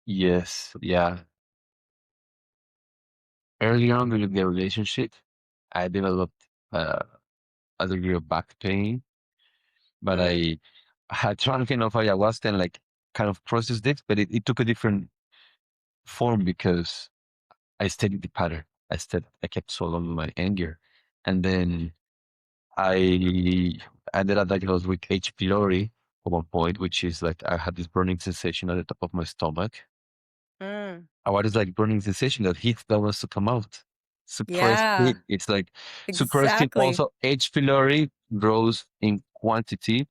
Yes, yeah. Early on in the relationship, I developed a degree of back pain, but Mm, I had drunk enough ayahuasca and like kind of processed it, but it took a different form because I stayed in the pattern. I kept swallowing my anger. And then I ended up diagnosed with H. pylori at one point, which is like I had this burning sensation at the top of my stomach. mm. What is like burning sensation that heat that wants to come out? Suppressed heat. Yeah, It's like suppressed heat. exactly. Also, H. pylori grows in quantity.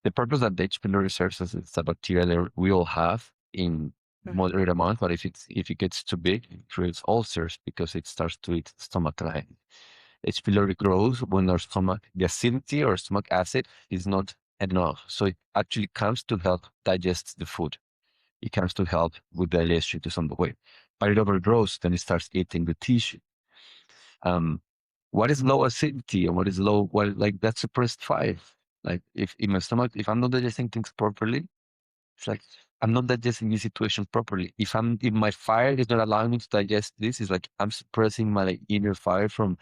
The purpose that the H. pylori serves as it's a bacteria that we all have in Mhm. moderate amount, but if it gets too big, it creates ulcers because it starts to eat stomach lining. H. pylori grows when our stomach, the acidity or stomach acid is not enough. So it actually comes to help digest the food. It comes to help with digestion to some way. But it overgrows, then it starts eating the tissue. Um, what is low acidity and what is low, well, like that's suppressed five. Like if in my stomach, if I'm not digesting things properly, it's like I'm not digesting this situation properly. If my fire is not allowing me to digest this, it's like I'm suppressing my like, inner fire from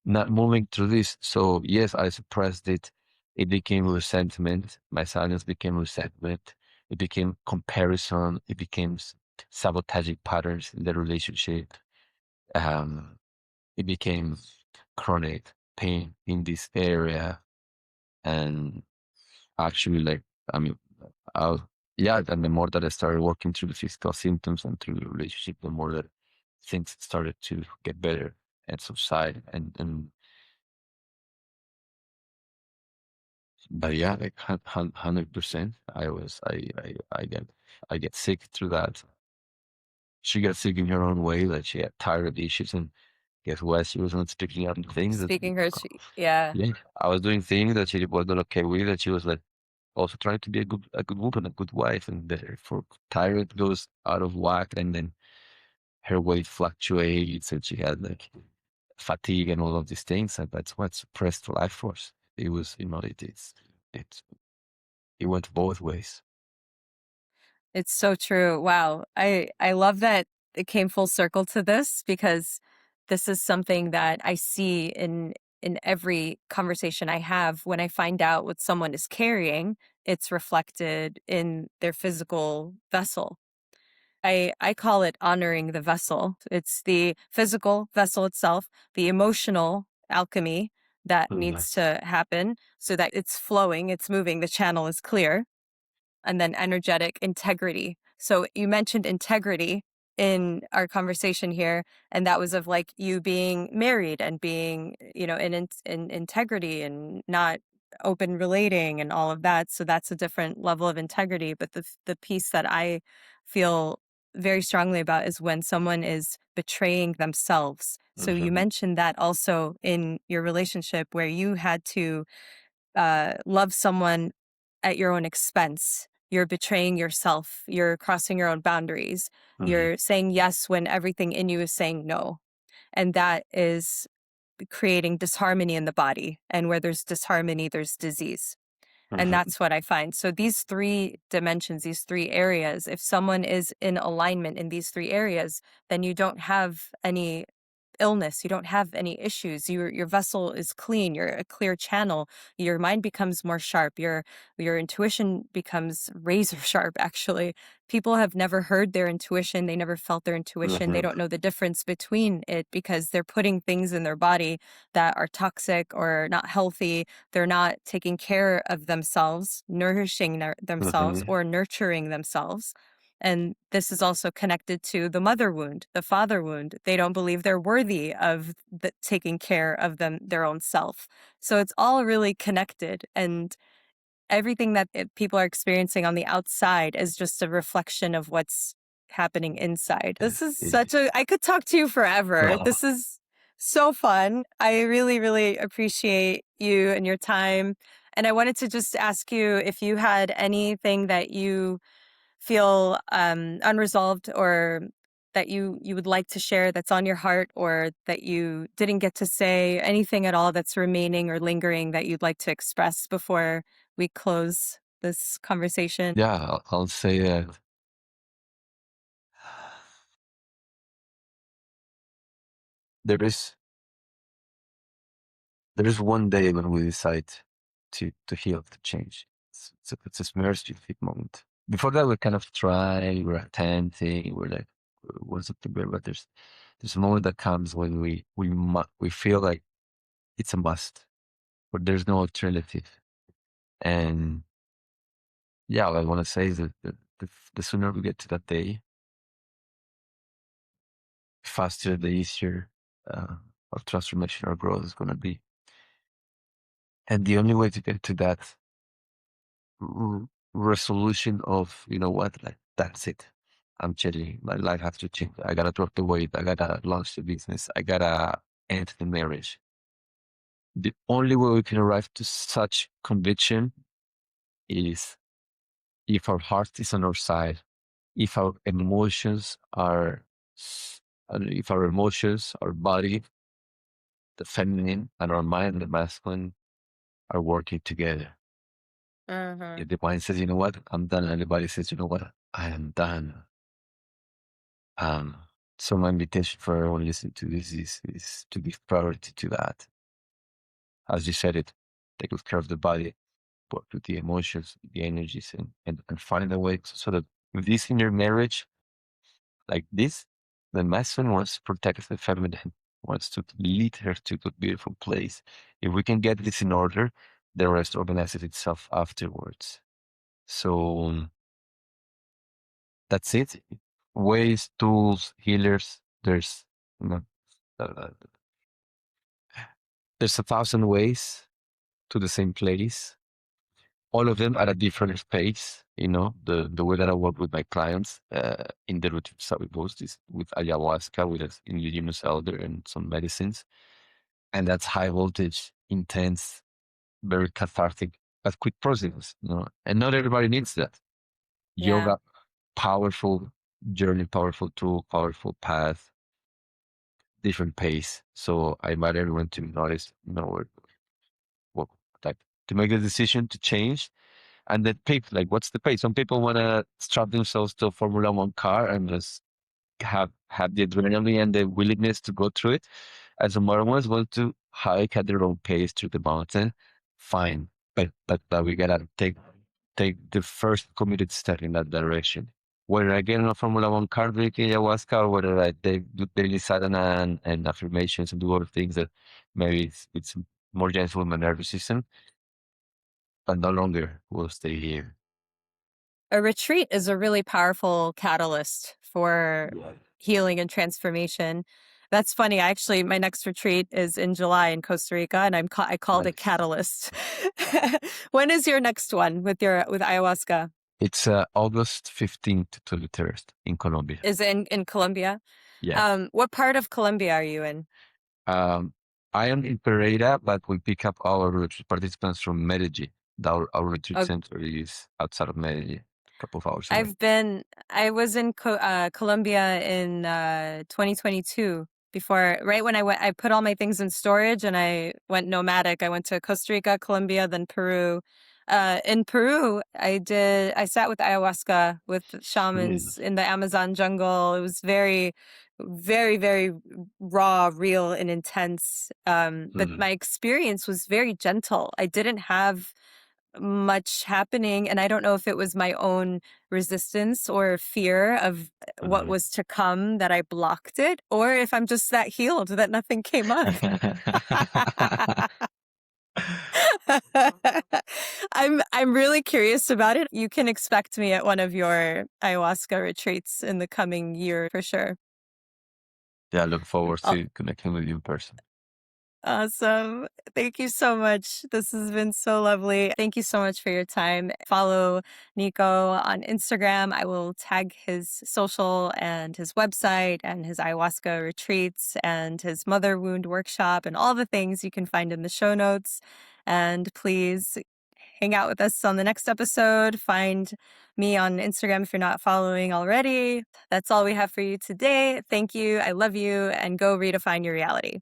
not moving through this. So yes, I suppressed it. It became resentment. My silence became resentment. It became comparison. It became sabotaging patterns in the relationship. Um, it became chronic pain in this area. And actually, like, I mean, I, yeah, and the more that I started working through the physical symptoms and through the relationship, the more that things started to get better and subside. And but yeah, like 100%, I get sick through that. She got sick in her own way, that she had thyroid issues, and guess what? She was not speaking out things that, Speaking her, yeah, yeah, I was doing things that she was not okay with, that she was like also trying to be a good woman, a good wife, and therefore thyroid goes out of whack, and then her weight fluctuates, and she had like fatigue and all of these things, and that's what suppressed life force. It was, it it went both ways. it's so true. Wow. I love that it came full circle to this because this is something that I see in every conversation I have, when I find out what someone is carrying, it's reflected in their physical vessel. I call it honoring the vessel. It's the physical vessel itself, the emotional alchemy that needs Nice. to happen so that it's flowing, it's moving, the channel is clear, and then energetic integrity. So you mentioned integrity in our conversation here, and that was of like you being married and being, in integrity and not open relating and all of that. So that's a different level of integrity. But the piece that I feel very strongly about is when someone is betraying themselves. So you Mm-hmm. mentioned that also in your relationship where you had to love someone at your own expense. You're betraying yourself. You're crossing your own boundaries. Mm-hmm. You're saying yes when everything in you is saying no. And that is creating disharmony in the body. And where there's disharmony, there's disease. And Mm-hmm. that's what I find. So these three dimensions, these three areas, if someone is in alignment in these three areas, then you don't have any illness, you don't have any issues, your vessel is clean, you're a clear channel, your mind becomes more sharp, your intuition becomes razor sharp. Actually, people have never heard their intuition, they never felt their intuition, they Mm-hmm. don't know the difference between it because they're putting things in their body that are toxic or not healthy. They're not taking care of themselves, nourishing themselves Mm-hmm. or nurturing themselves. And this is also connected to the mother wound, the father wound. They don't believe they're worthy of taking care of their own self. So it's all really connected. And everything that people are experiencing on the outside is just a reflection of what's happening inside. This Yes. is I could talk to you forever. Oh, This is so fun. I really, really appreciate you and your time. And I wanted to just ask you if you had anything that you feel unresolved or that you would like to share that's on your heart or that you didn't get to say, anything at all that's remaining or lingering that you'd like to express before we close this conversation? yeah, I'll say that there is there is one day when we decide to heal, to change. It's a very specific moment. Before that, we're kind of trying, we're attempting, we're like, what's something better? But there's a moment that comes when we feel like it's a must, but there's no alternative. And yeah, what I want to say is that the sooner we get to that day, faster the easier our transformation or growth is going to be. And the only way to get to that resolution of, you know what, like, that's it. I'm changing. My life has to change. I gotta drop the weight. I gotta launch the business. I gotta end the marriage. The only way we can arrive to such conviction is if our heart is on our side, if our emotions if our emotions, our body, the feminine, and our mind, the masculine, are working together. Uh-huh. If the mind says, you know what, I'm done, and the body says, you know what, I am done. Um, so my invitation for everyone listening to this is to give priority to that. As you said it, take good care of the body, work with the emotions, the energies, and find a way so that with this in your marriage, like this, the masculine wants to protect the feminine, wants to lead her to a beautiful place. If we can get this in order, the rest organizes itself afterwards. So that's it. Ways, tools, healers. You know, uh, there's 1,000 ways to the same place. All of them at a different pace. You know, the way that I work with my clients in the retreats that we host is with ayahuasca, with an indigenous elder and some medicines. And that's high voltage, intense, very cathartic, but quick process. You know, and not everybody needs that. Yeah. Yoga, powerful journey, powerful tool, powerful path, different pace. So I invite everyone to notice, you know, what, like, to make the decision to change and then pick, like, what's the pace? Some people want to strap themselves to a Formula One car and just have the adrenaline and the willingness to go through it. And some other ones want to hike at their own pace through the mountain. Fine, but we gotta take the first committed step in that direction. Whether I get on a Formula One car drinking ayahuasca, or whether I do daily sadhana and affirmations and do other things that maybe it's more gentle with my nervous system, but no longer will stay here. A retreat is a really powerful catalyst for healing and transformation. That's funny. My next retreat is in July in Costa Rica, and I called it Nice. Catalyst. When is your next one with ayahuasca? It's August 15th to 23rd in Colombia. Is it in Colombia? Yeah. What part of Colombia are you in? Um, I am in Pereira, but we pick up our retreat participants from Medellin. Our retreat Oh, center is outside of Medellin, a couple of hours away. I was in Colombia in 2022 right when I put all my things in storage and I went nomadic. I went to Costa Rica, Colombia, then Peru. In Peru, I sat with ayahuasca with Really? shamans in the Amazon jungle. It was very, very, very raw, real, and intense. But Mhm. my experience was very gentle. I didn't have much happening, and I don't know if it was my own resistance or fear of what Mhm. was to come that I blocked it, or if I'm just that healed that nothing came up. I'm really curious about it. You can expect me at one of your ayahuasca retreats in the coming year for sure. Yeah, I look forward to connecting with you in person. Awesome. Thank you so much. This has been so lovely. Thank you so much for your time. Follow Nico on Instagram. I will tag his social and his website and his ayahuasca retreats and his mother wound workshop and all the things you can find in the show notes. And please hang out with us on the next episode. Find me on Instagram if you're not following already. That's all we have for you today. Thank you. I love you. And go redefine your reality.